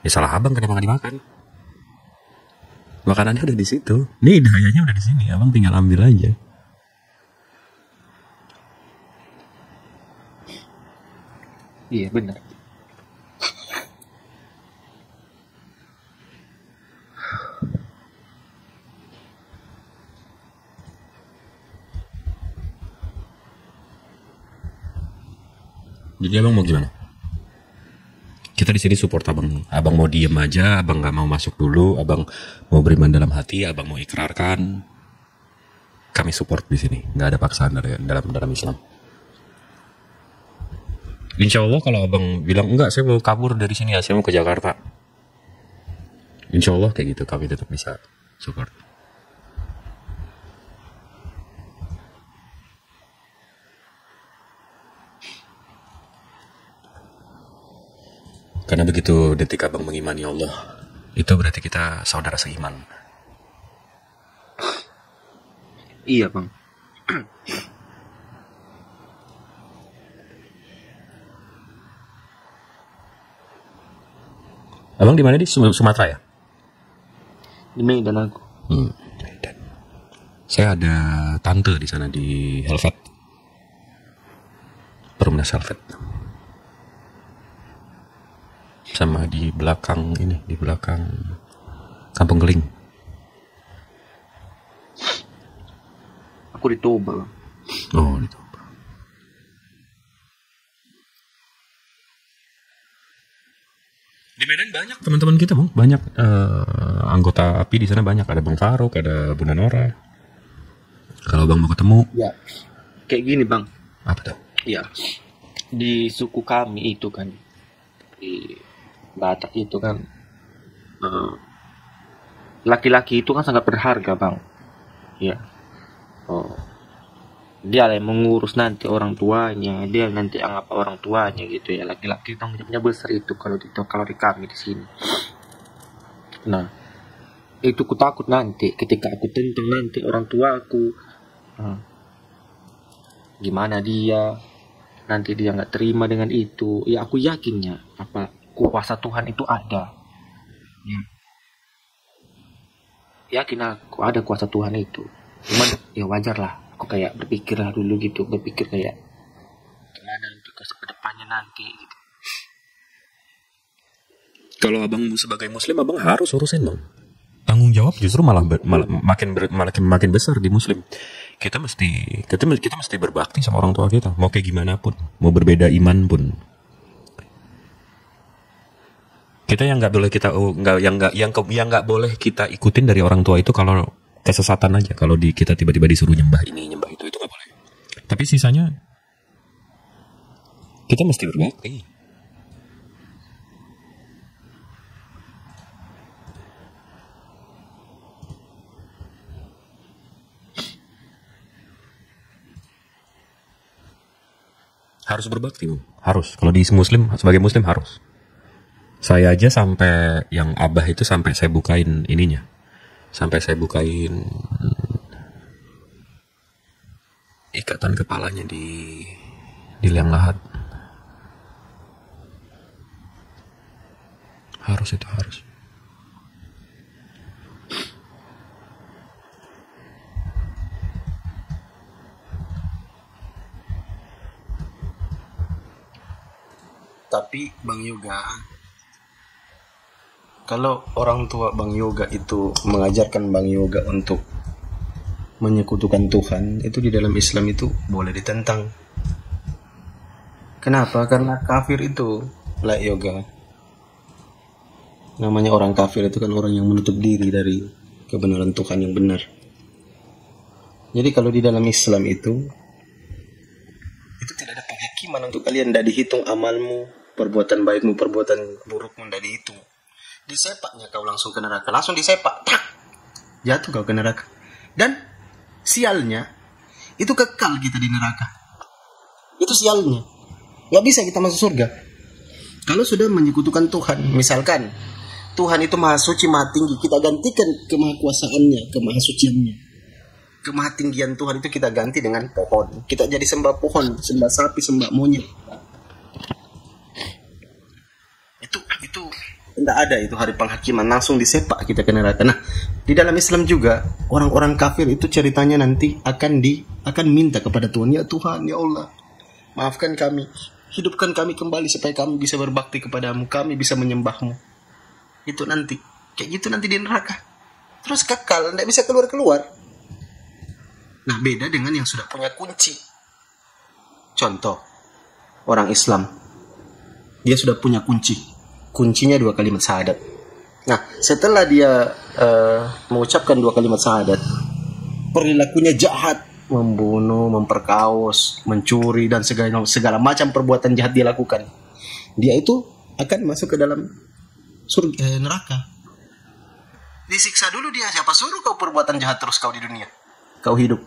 Ya salah abang kenapa gak dimakan? Makanannya udah di situ, nih hidayahnya udah di sini, abang tinggal ambil aja. Iya benar. Jadi abang mau gimana? Kita di sini support abang nih. Abang mau diem aja, abang nggak mau masuk dulu, abang mau beriman dalam hati, abang mau ikrarkan. Kami support di sini, nggak ada paksaan dalam Islam. Insya Allah kalau abang bilang enggak, saya mau kabur dari sini ya, saya mau ke Jakarta. Insya Allah kayak gitu, kami tetap bisa support. Karena begitu detik abang mengimani Allah, itu berarti kita saudara seiman. Iya bang. Abang di mana di Sumatera ya? Di Medan aku. Medan. Saya ada tante di sana di Helvet, Perumnas Helvet. Sama di belakang ini, di belakang Kampung Geling. Aku aku di Toba. Oh, itu. Di Medan banyak teman-teman kita, Bang. Banyak anggota API di sana banyak. Ada Bang Faruk, ada Bunda Nora. Kalau Bang mau ketemu, Ya, kayak gini Bang. apa tuh? Ya, di suku kami itu kan, di Batak itu kan, eh, laki-laki itu kan sangat berharga Bang. Ya, oh, dia yang mengurus nanti orang tuanya, dia nanti anggap orang tuanya gitu ya. Laki-laki tanggung jawabnya besar itu kalau di kami di sini. Nah, itu ku takut nanti ketika aku tentang nanti orang tuaku, hmm, gimana dia nanti dia nggak terima dengan itu. Ya aku yakinnya apa kuasa Tuhan itu ada. Ya, yakin aku ada kuasa Tuhan itu. Cuman ya wajar lah. Aku kayak berpikir lah dulu gitu, berpikir kayak gimana untuk ke depannya nanti gitu. Kalau abang sebagai muslim, abang harus urusin, Bang. Tanggung jawab justru makin besar di muslim. Kita mesti berbakti sama orang tua kita, mau kayak gimana pun, mau berbeda iman pun. Kita yang nggak boleh kita ikutin dari orang tua itu kalau kesesatan aja. Kalau kita tiba-tiba disuruh nyembah ini, nyembah itu nggak boleh. Tapi sisanya kita mesti berbakti. Harus berbakti, Bang. Harus. Kalau di muslim, sebagai muslim harus. Saya aja sampai yang abah itu sampai saya bukain ininya. Sampai saya bukain ikatan kepalanya di liang lahat. Harus itu harus. Tapi Bang Yoga, kalau orang tua Bang Yoga itu mengajarkan Bang Yoga untuk menyekutukan Tuhan, itu di dalam Islam itu boleh ditentang. Kenapa? Karena kafir itu lah Yoga. Namanya orang kafir itu kan orang yang menutup diri dari kebenaran Tuhan yang benar. Jadi kalau di dalam Islam itu tidak ada penghakiman untuk kalian. Tidak dihitung amalmu, perbuatan baikmu, perbuatan burukmu, tidak dihitung. Disepaknya kau langsung ke neraka, langsung disepak, tak, jatuh kau ke neraka. Dan sialnya itu kekal kita di neraka. Itu sialnya, nggak bisa kita masuk surga kalau sudah menyekutukan Tuhan. Misalkan Tuhan itu maha suci, maha tinggi, kita gantikan kemahakuasaannya, kemahasuciannya, kemahatinggian Tuhan itu kita ganti dengan pohon. Kita jadi sembah pohon, sembah sapi, sembah monyet. Itu tidak ada itu hari penghakiman, langsung disepak kita ke neraka. Nah, di dalam Islam juga orang-orang kafir itu ceritanya nanti akan minta kepada Tuhan, ya Tuhan, ya Allah, maafkan kami, hidupkan kami kembali supaya kami bisa berbakti kepadamu, kami bisa menyembahmu. Itu nanti kayak gitu nanti di neraka. Terus kekal, tidak bisa keluar. Nah, beda dengan yang sudah punya kunci. Contoh, orang Islam, dia sudah punya kunci. Kuncinya 2 kalimat syahadat. Nah, setelah dia mengucapkan 2 kalimat syahadat, perilakunya jahat, membunuh, memperkaos, mencuri, dan segala macam perbuatan jahat dia lakukan. Dia itu akan masuk ke dalam surga, neraka. Disiksa dulu dia. Siapa suruh kau perbuatan jahat terus kau di dunia? Kau hidup,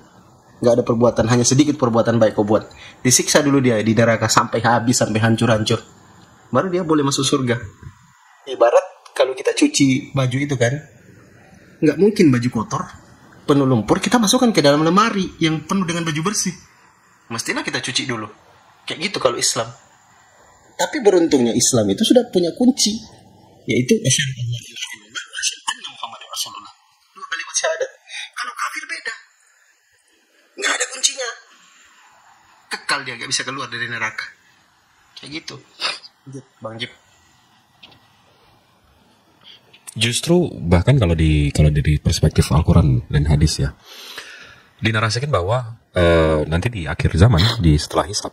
nggak ada perbuatan, hanya sedikit perbuatan baik kau buat. Disiksa dulu dia di neraka sampai habis, sampai hancur-hancur. Baru dia boleh masuk surga. Ibarat kalau kita cuci baju itu kan, nggak mungkin baju kotor, penuh lumpur, kita masukkan ke dalam lemari yang penuh dengan baju bersih. Mestilah kita cuci dulu. Kayak gitu kalau Islam. Tapi beruntungnya Islam itu sudah punya kunci, yaitu asyhadu an la ilaha illallah wa asyhadu anna Muhammadar Rasulullah. 2 kalimat syahadat. Kalau kafir beda, nggak ada kuncinya, kekal dia, nggak bisa keluar dari neraka. Kayak gitu, Bang Jip. Justru bahkan kalau dari perspektif Al-Quran dan hadis ya, dinarasikan bahwa nanti di akhir zaman, di setelah hisab,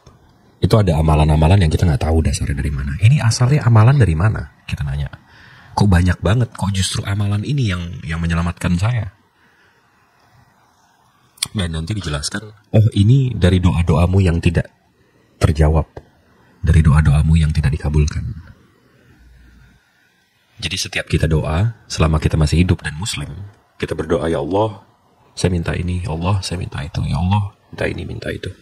itu ada amalan-amalan yang kita nggak tahu dasarnya dari mana. Ini asalnya amalan dari mana? Kita nanya. Kok banyak banget? Kok justru amalan ini yang menyelamatkan saya? Dan nanti dijelaskan, oh ini dari doa-doamu yang tidak terjawab, dari doa-doamu yang tidak dikabulkan. Jadi setiap kita doa, selama kita masih hidup dan muslim, kita berdoa, ya Allah, saya minta ini, ya Allah, saya minta itu, ya Allah, minta ini, minta itu.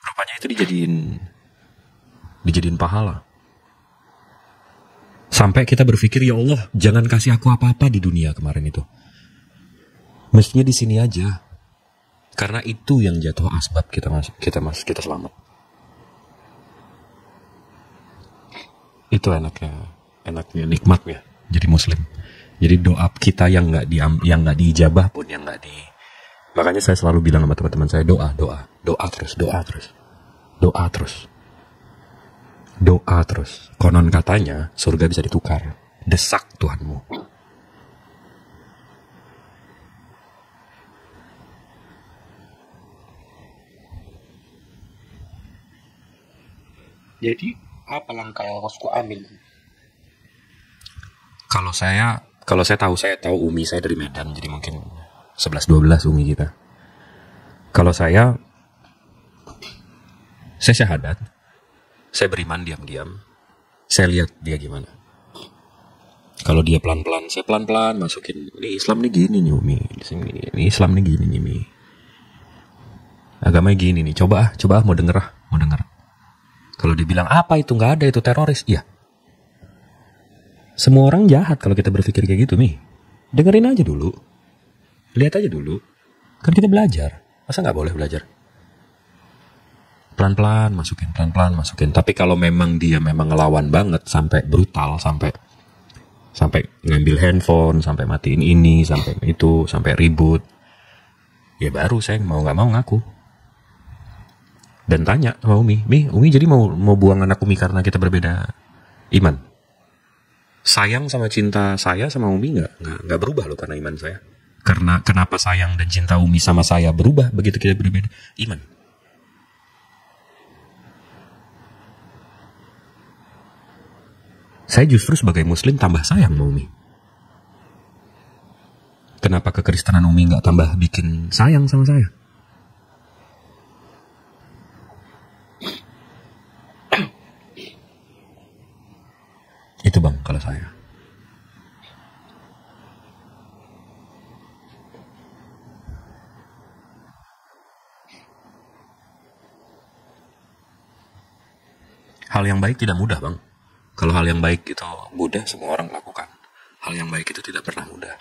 Rupanya itu dijadiin pahala. Sampai kita berpikir, ya Allah, jangan kasih aku apa-apa di dunia kemarin itu. Mestinya di sini aja. Karena itu yang jatuh asbab kita selamat. Itu enaknya nikmatnya jadi muslim. Jadi doa kita yang nggak diijabah pun, yang nggak di. Makanya saya selalu bilang sama teman-teman saya, doa terus. Konon katanya surga bisa ditukar. Desak Tuhanmu. Jadi apa langkah yang harus ku ambil? Kalau saya tahu Umi saya dari Medan, jadi mungkin 11-12 Umi kita. Kalau saya syahadat, saya beriman diam-diam, saya lihat dia gimana. Kalau dia pelan-pelan, saya pelan-pelan masukin, ini Islam nih gini nih Umi, ini Islam nih gini nih Umi. Agamanya gini nih, coba mau denger. Kalau dibilang apa itu, nggak ada, itu teroris, iya. Semua orang jahat kalau kita berpikir kayak gitu nih. Dengerin aja dulu, lihat aja dulu, kan kita belajar, masa nggak boleh belajar? Pelan-pelan masukin. Tapi kalau memang dia ngelawan banget, sampai brutal, sampai ngambil handphone, sampai matiin ini, sampai itu, sampai ribut, ya baru saya mau nggak mau ngaku. Dan tanya sama Umi jadi mau buang anak Umi karena kita berbeda iman. Sayang sama cinta saya sama Umi nggak berubah loh karena iman saya. Karena kenapa sayang dan cinta Umi sama saya berubah begitu kita berbeda iman? Saya justru sebagai muslim tambah sayang sama Umi. Kenapa kekristenan Umi nggak tambah bikin sayang sama saya? Itu Bang kalau saya. Hal yang baik tidak mudah Bang. Kalau hal yang baik itu mudah, semua orang lakukan. Hal yang baik itu tidak pernah mudah.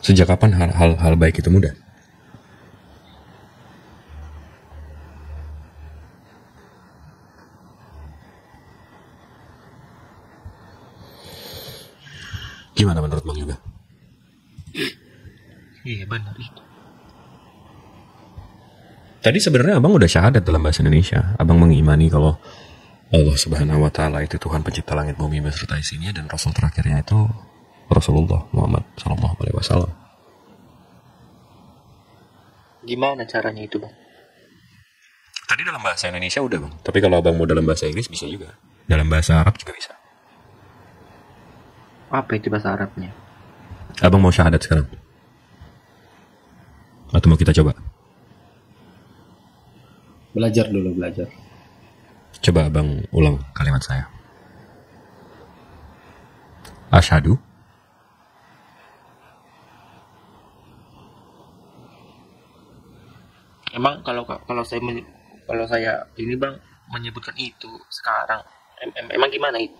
Sejak kapan hal baik itu mudah? Gimana menurut Bang Yoga? Iya benar itu. Tadi sebenarnya Abang udah syahadat dalam bahasa Indonesia. Abang mengimani kalau Allah Subhanahu wa Ta'ala itu Tuhan pencipta langit bumi beserta isinya, dan Rasul terakhirnya itu Rasulullah Muhammad Sallallahu Alaihi Wasallam. Gimana caranya itu Bang? Tadi dalam bahasa Indonesia udah Bang. Tapi kalau Abang mau dalam bahasa Inggris bisa juga. Dalam bahasa Arab juga bisa. Apa itu bahasa Arabnya? Abang mau syahadat sekarang? Atau mau kita coba? Belajar. Coba Abang ulang kalimat saya. Asyhadu. Emang kalau saya ini Bang menyebutkan itu sekarang, emang gimana itu?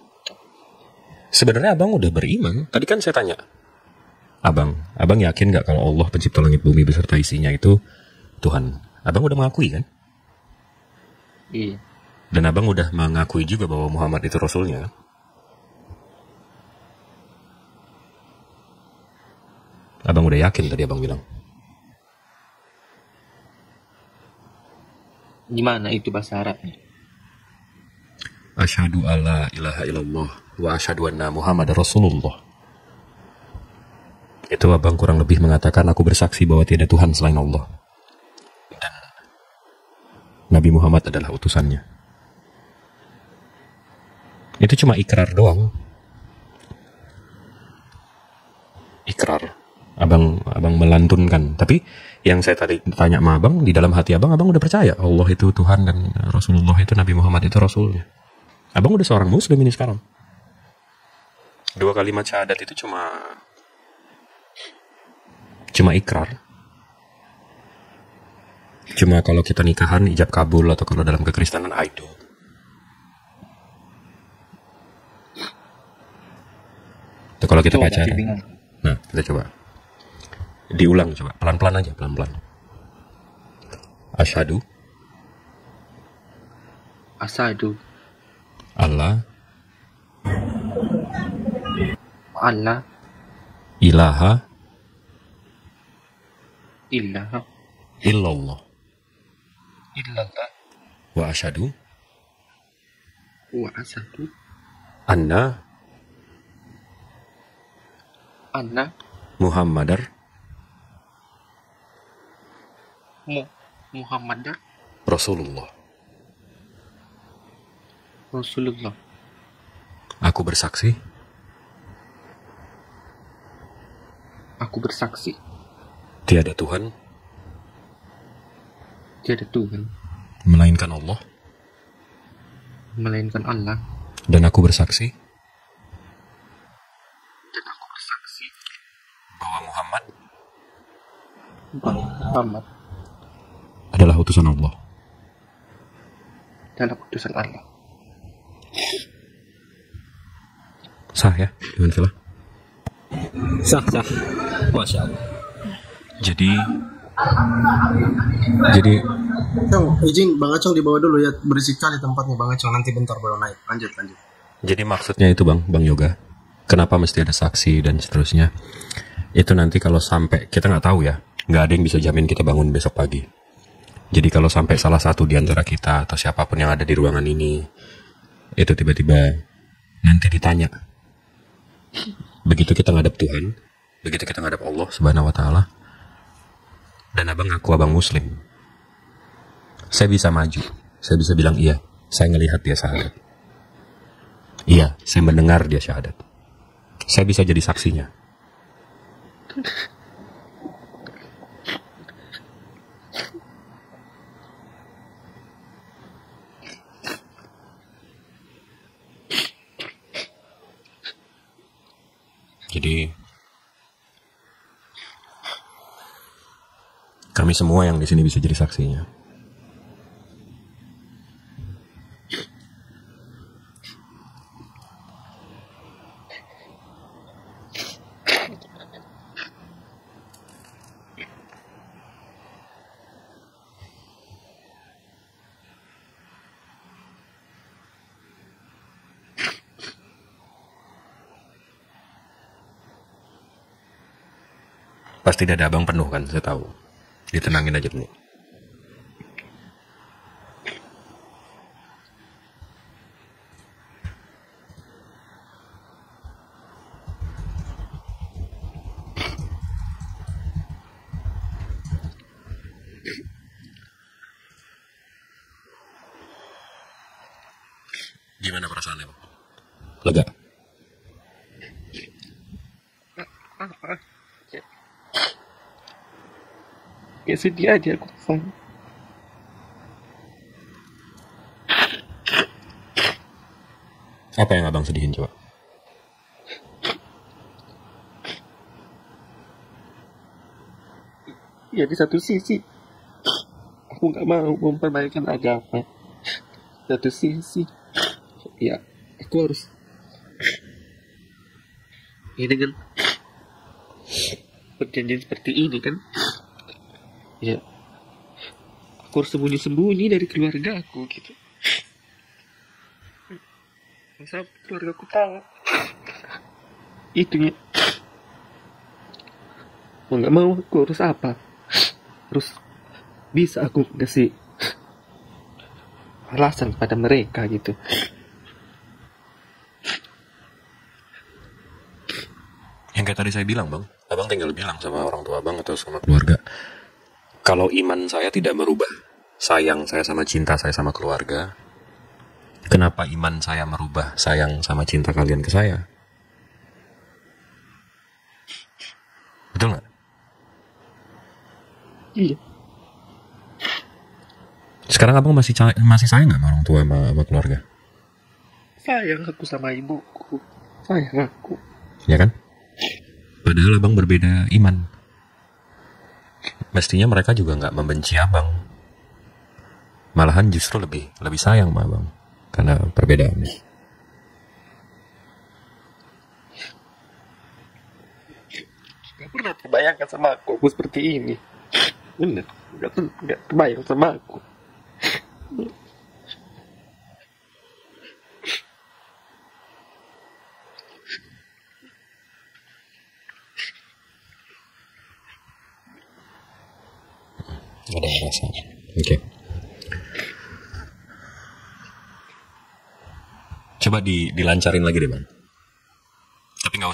Sebenarnya Abang udah beriman. Tadi kan saya tanya, Abang yakin nggak kalau Allah pencipta langit bumi beserta isinya itu Tuhan? Abang udah mengakui kan? Iya. Dan Abang udah mengakui juga bahwa Muhammad itu Rasulnya kan? Abang udah yakin tadi Abang bilang. Gimana itu bahasa Arabnya? Asyhadu alla ilaha illallah wa asyhadu anna Muhammad Rasulullah. Itu abang kurang lebih mengatakan aku bersaksi bahwa tiada Tuhan selain Allah. Dan Nabi Muhammad adalah utusannya. Itu cuma ikrar doang. Ikrar. Abang melantunkan. Tapi yang saya tadi tanya sama abang, di dalam hati abang udah percaya Allah itu Tuhan dan Rasulullah itu, Nabi Muhammad itu Rasulnya. Abang udah seorang muslim ini sekarang. 2 kalimat syahadat itu cuma ikrar. Cuma kalau kita nikahan ijab kabul, atau kalau dalam kekristenan itu. Itu kalau kita pacaran. Nah, kita coba. Diulang coba, pelan-pelan aja, pelan-pelan. Asyhadu Allah ilaha illallah wa asyhadu anna Muhammadar Rasulullah. Aku bersaksi tiada Tuhan melainkan Allah, dan aku bersaksi bahwa Muhammad adalah utusan Allah. Sah ya, dengan Villa? Sah. Masya Allah. Jadi Cong, izin Bang Acong dibawa dulu ya, berisik kali tempatnya Bang Acong, nanti bentar baru naik. Lanjut. Jadi maksudnya itu Bang Yoga, kenapa mesti ada saksi dan seterusnya? Itu nanti kalau sampai, kita nggak tahu ya, nggak ada yang bisa jamin kita bangun besok pagi. Jadi kalau sampai salah satu di antara kita atau siapapun yang ada di ruangan ini itu tiba-tiba nanti ditanya, begitu kita ngadap Tuhan, begitu kita ngadap Allah Subhanahu wa Ta'ala, dan abang ngaku abang Muslim, saya bisa maju, saya bisa bilang iya, saya ngelihat dia syahadat, iya, saya mendengar dia syahadat, saya bisa jadi saksinya. Jadi kami semua yang di sini bisa jadi saksinya. Pasti dada abang penuh kan, saya tahu. Ditenangin aja dulu. Gimana perasaannya, Bang? Lega? Kayak sedih aja aku rasanya. Apa yang abang sedihin coba? Ya di satu sisi aku nggak mau mempermainkan agama. Satu sisi ya aku harus ya dengan perjanjian seperti ini kan, ya aku harus sembunyi-sembunyi dari keluarga aku gitu. Masa keluarga aku tahu itu ya, mau nggak mau aku harus apa, harus bisa aku kasih alasan pada mereka gitu. Yang kayak tadi saya bilang bang, abang tinggal bilang sama orang tua abang atau sama keluarga, kalau iman saya tidak merubah sayang saya sama cinta saya sama keluarga, kenapa iman saya merubah sayang sama cinta kalian ke saya? Betul nggak? Iya. Sekarang abang masih sayang nggak sama orang tua sama keluarga? Sayang aku sama ibuku. Sayang aku. Ya kan? Padahal abang berbeda iman. Mestinya mereka juga nggak membenci abang. Malahan justru lebih sayang sama abang. Karena perbedaannya. Gak pernah terbayangkan sama aku seperti ini. Bener. Gak terbayang sama aku. Ada rasa. Oke. Coba dilancarin lagi deh bang. Tapi nggak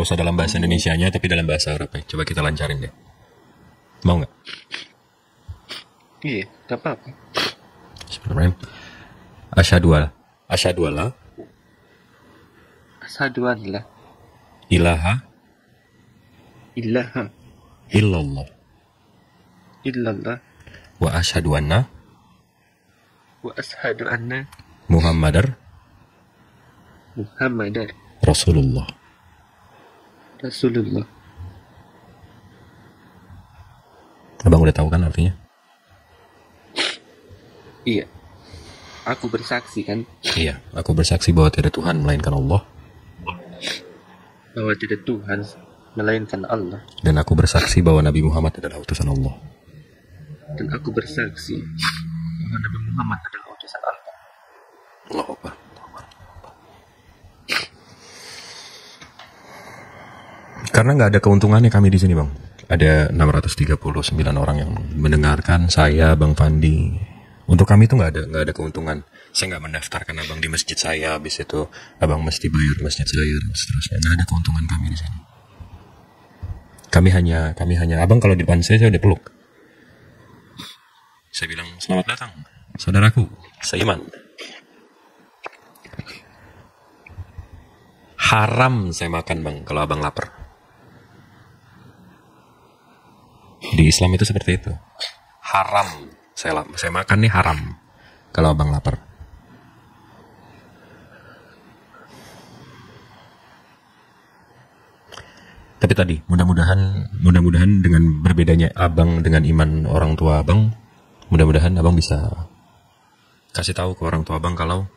usah dalam bahasa Indonesianya, tapi dalam bahasa Arab ya. Coba kita lancarin deh. Mau nggak? Iya, gak apa-apa. Bismillahirrahmanirrahim. Asyhadu alla Asyhadu an la ilaha ilaha illallah illallah wa asyhadu anna wa asyhadu anna Muhammadar Rasulullah. Abang udah tahu kan artinya? Iya. Aku bersaksi kan? Iya, aku bersaksi bahwa tidak Tuhan melainkan Allah. Bahwa tidak Tuhan melainkan Allah. Dan aku bersaksi bahwa Nabi Muhammad adalah utusan Allah. Dan aku bersaksi bahwa Nabi Muhammad adalah utusan Allah. Allahu Akbar. Karena nggak ada keuntungannya kami di sini bang. Ada 639 orang yang mendengarkan saya, Bang Fandi. Untuk kami itu nggak ada keuntungan. Saya nggak mendaftarkan abang di masjid saya, habis itu abang mesti bayar masjid saya dan seterusnya. Nggak ada keuntungan kami di sini. Kami hanya abang kalau di depan saya udah peluk. Saya bilang selamat datang, saudaraku, seiman. Haram saya makan bang kalau abang lapar. Di Islam itu seperti itu. Haram. Saya makan nih haram kalau abang lapar. Tapi tadi mudah-mudahan dengan berbedanya abang dengan iman orang tua abang, mudah-mudahan abang bisa kasih tahu ke orang tua abang kalau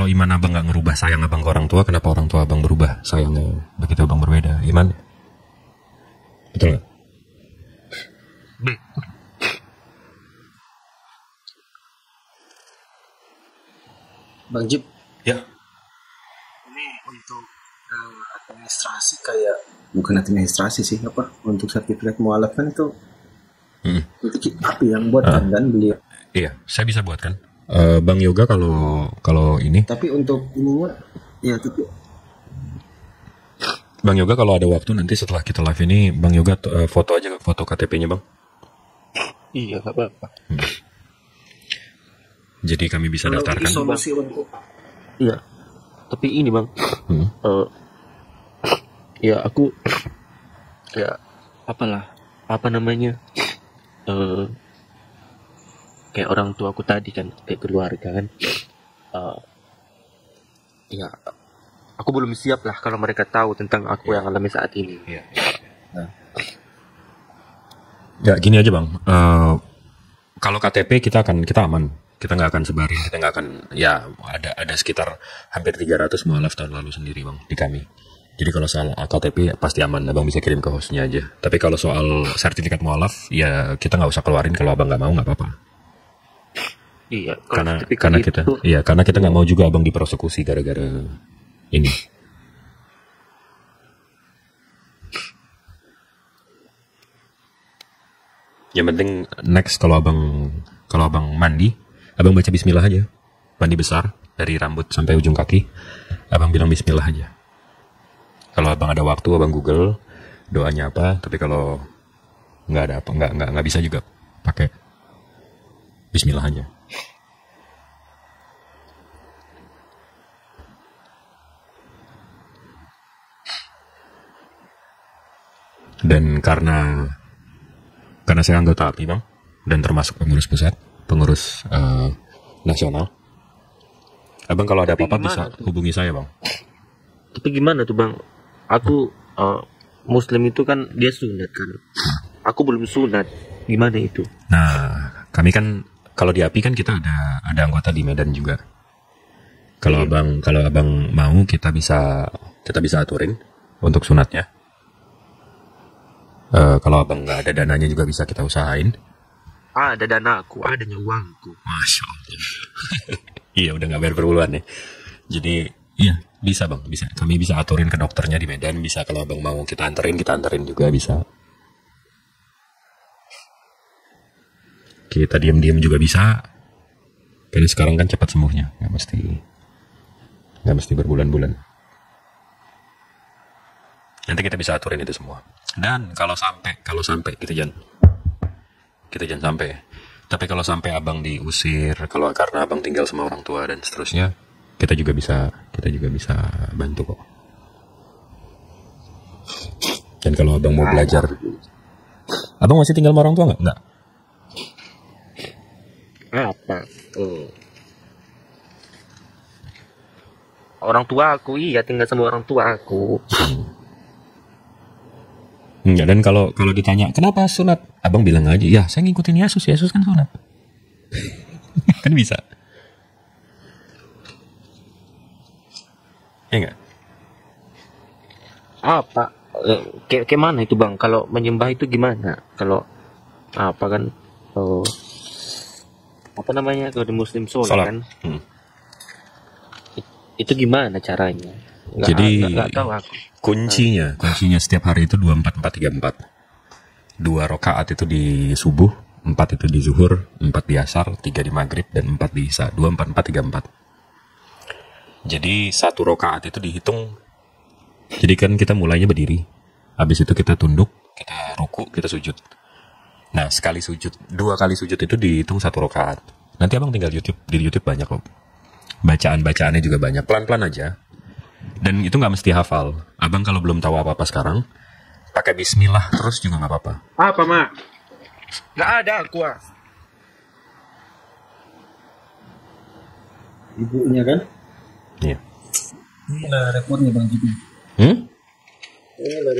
iman abang nggak ngerubah sayang abang ke orang tua, kenapa orang tua abang berubah sayangnya begitu abang berbeda iman? Betul nggak? Bang Jib. Ya. Ini untuk administrasi kayak bukan administrasi sih apa? Untuk sertifikat mualaf kan itu apa yang buatkan kan beliau? Iya, saya bisa buatkan. Bang Yoga kalau ini. Tapi untuk ininya ya tapi Bang Yoga kalau ada waktu nanti setelah kita live ini Bang Yoga foto aja foto KTP-nya Bang. Iya, gak apa-apa. Jadi kami bisa daftarkan. Solusi untuk iya. Tapi ini Bang. Ya aku ya apa namanya? Kayak orang tua aku tadi kan, kayak keluarga kan. Ya aku belum siap lah kalau mereka tahu tentang aku yang alami saat ini. Iya. Nah. Ya gini aja Bang, kalau KTP kita aman, kita nggak akan sebarin, kita nggak akan, ya ada sekitar hampir 300 mualaf tahun lalu sendiri Bang di kami. Jadi kalau soal KTP pasti aman, Abang bisa kirim ke hostnya aja. Tapi kalau soal sertifikat mualaf, ya kita nggak usah keluarin, kalau Abang nggak mau nggak apa-apa. Iya, karena kita nggak mau juga Abang dipersekusi gara-gara ini. Yang penting next kalau abang mandi, abang baca Bismillah aja. Mandi besar dari rambut sampai ujung kaki, abang bilang Bismillah aja. Kalau abang ada waktu, abang Google doanya apa. Tapi kalau nggak ada apa, nggak bisa juga pakai Bismillah aja. Dan karena saya anggota API bang, dan termasuk pengurus pusat, pengurus nasional, abang kalau ada apa-apa bisa hubungi saya bang. Tapi gimana tuh bang? Aku Muslim itu kan dia sunat kan. Aku belum sunat. Gimana itu? Nah, kami kan kalau di API kan kita ada anggota di Medan juga. Kalau abang mau kita bisa aturin untuk sunatnya. Kalau abang nggak ada dananya juga bisa kita usahain. Ada dana aku, adanya uangku. Masya Allah. Iya udah nggak bayar per bulan ya. Jadi iya bisa bang, bisa. Kami bisa aturin ke dokternya di Medan. Bisa kalau abang mau kita anterin juga bisa. Kita diam-diam juga bisa. Karena sekarang kan cepat sembuhnya, nggak mesti berbulan-bulan. Nanti kita bisa aturin itu semua. Dan kalau sampai kita jangan sampai. Tapi kalau sampai abang diusir, kalau karena abang tinggal sama orang tua dan seterusnya, kita juga bisa bantu kok. Dan kalau abang mau belajar, abang masih tinggal sama orang tua nggak? Nggak. Apa? Orang tua aku, iya tinggal sama orang tua aku. Enggak, dan kalau ditanya kenapa sunat, abang bilang aja, ya saya ngikutin Yesus kan sunat. Kan bisa. Ya enggak? Apa? Kayak mana itu bang? Kalau menyembah itu gimana? Kalau apa kan? Apa namanya kalau di Muslim sholat kan? Itu gimana caranya? Nggak tahu aku. Kuncinya setiap hari itu 24-4-3-4. 2 rakaat itu di subuh, 4 itu di zuhur, 4 di asar, 3 di maghrib, dan 4 di isya. 24-4-3-4. Jadi 1 rakaat itu dihitung. Jadi kan kita mulainya berdiri. Habis itu kita tunduk, kita ruku, kita sujud. Nah, 2 kali sujud itu dihitung 1 rakaat. Nanti abang tinggal di YouTube banyak kok. Bacaan-bacaannya juga banyak. Pelan-pelan aja. Dan itu nggak mesti hafal. Abang kalau belum tahu apa-apa sekarang, pakai Bismillah terus juga nggak apa-apa. Apa mak? Nggak ada aku. Ibunya kan? Iya. Ini lah rekornya bang Jibi. Hmm? Ini lah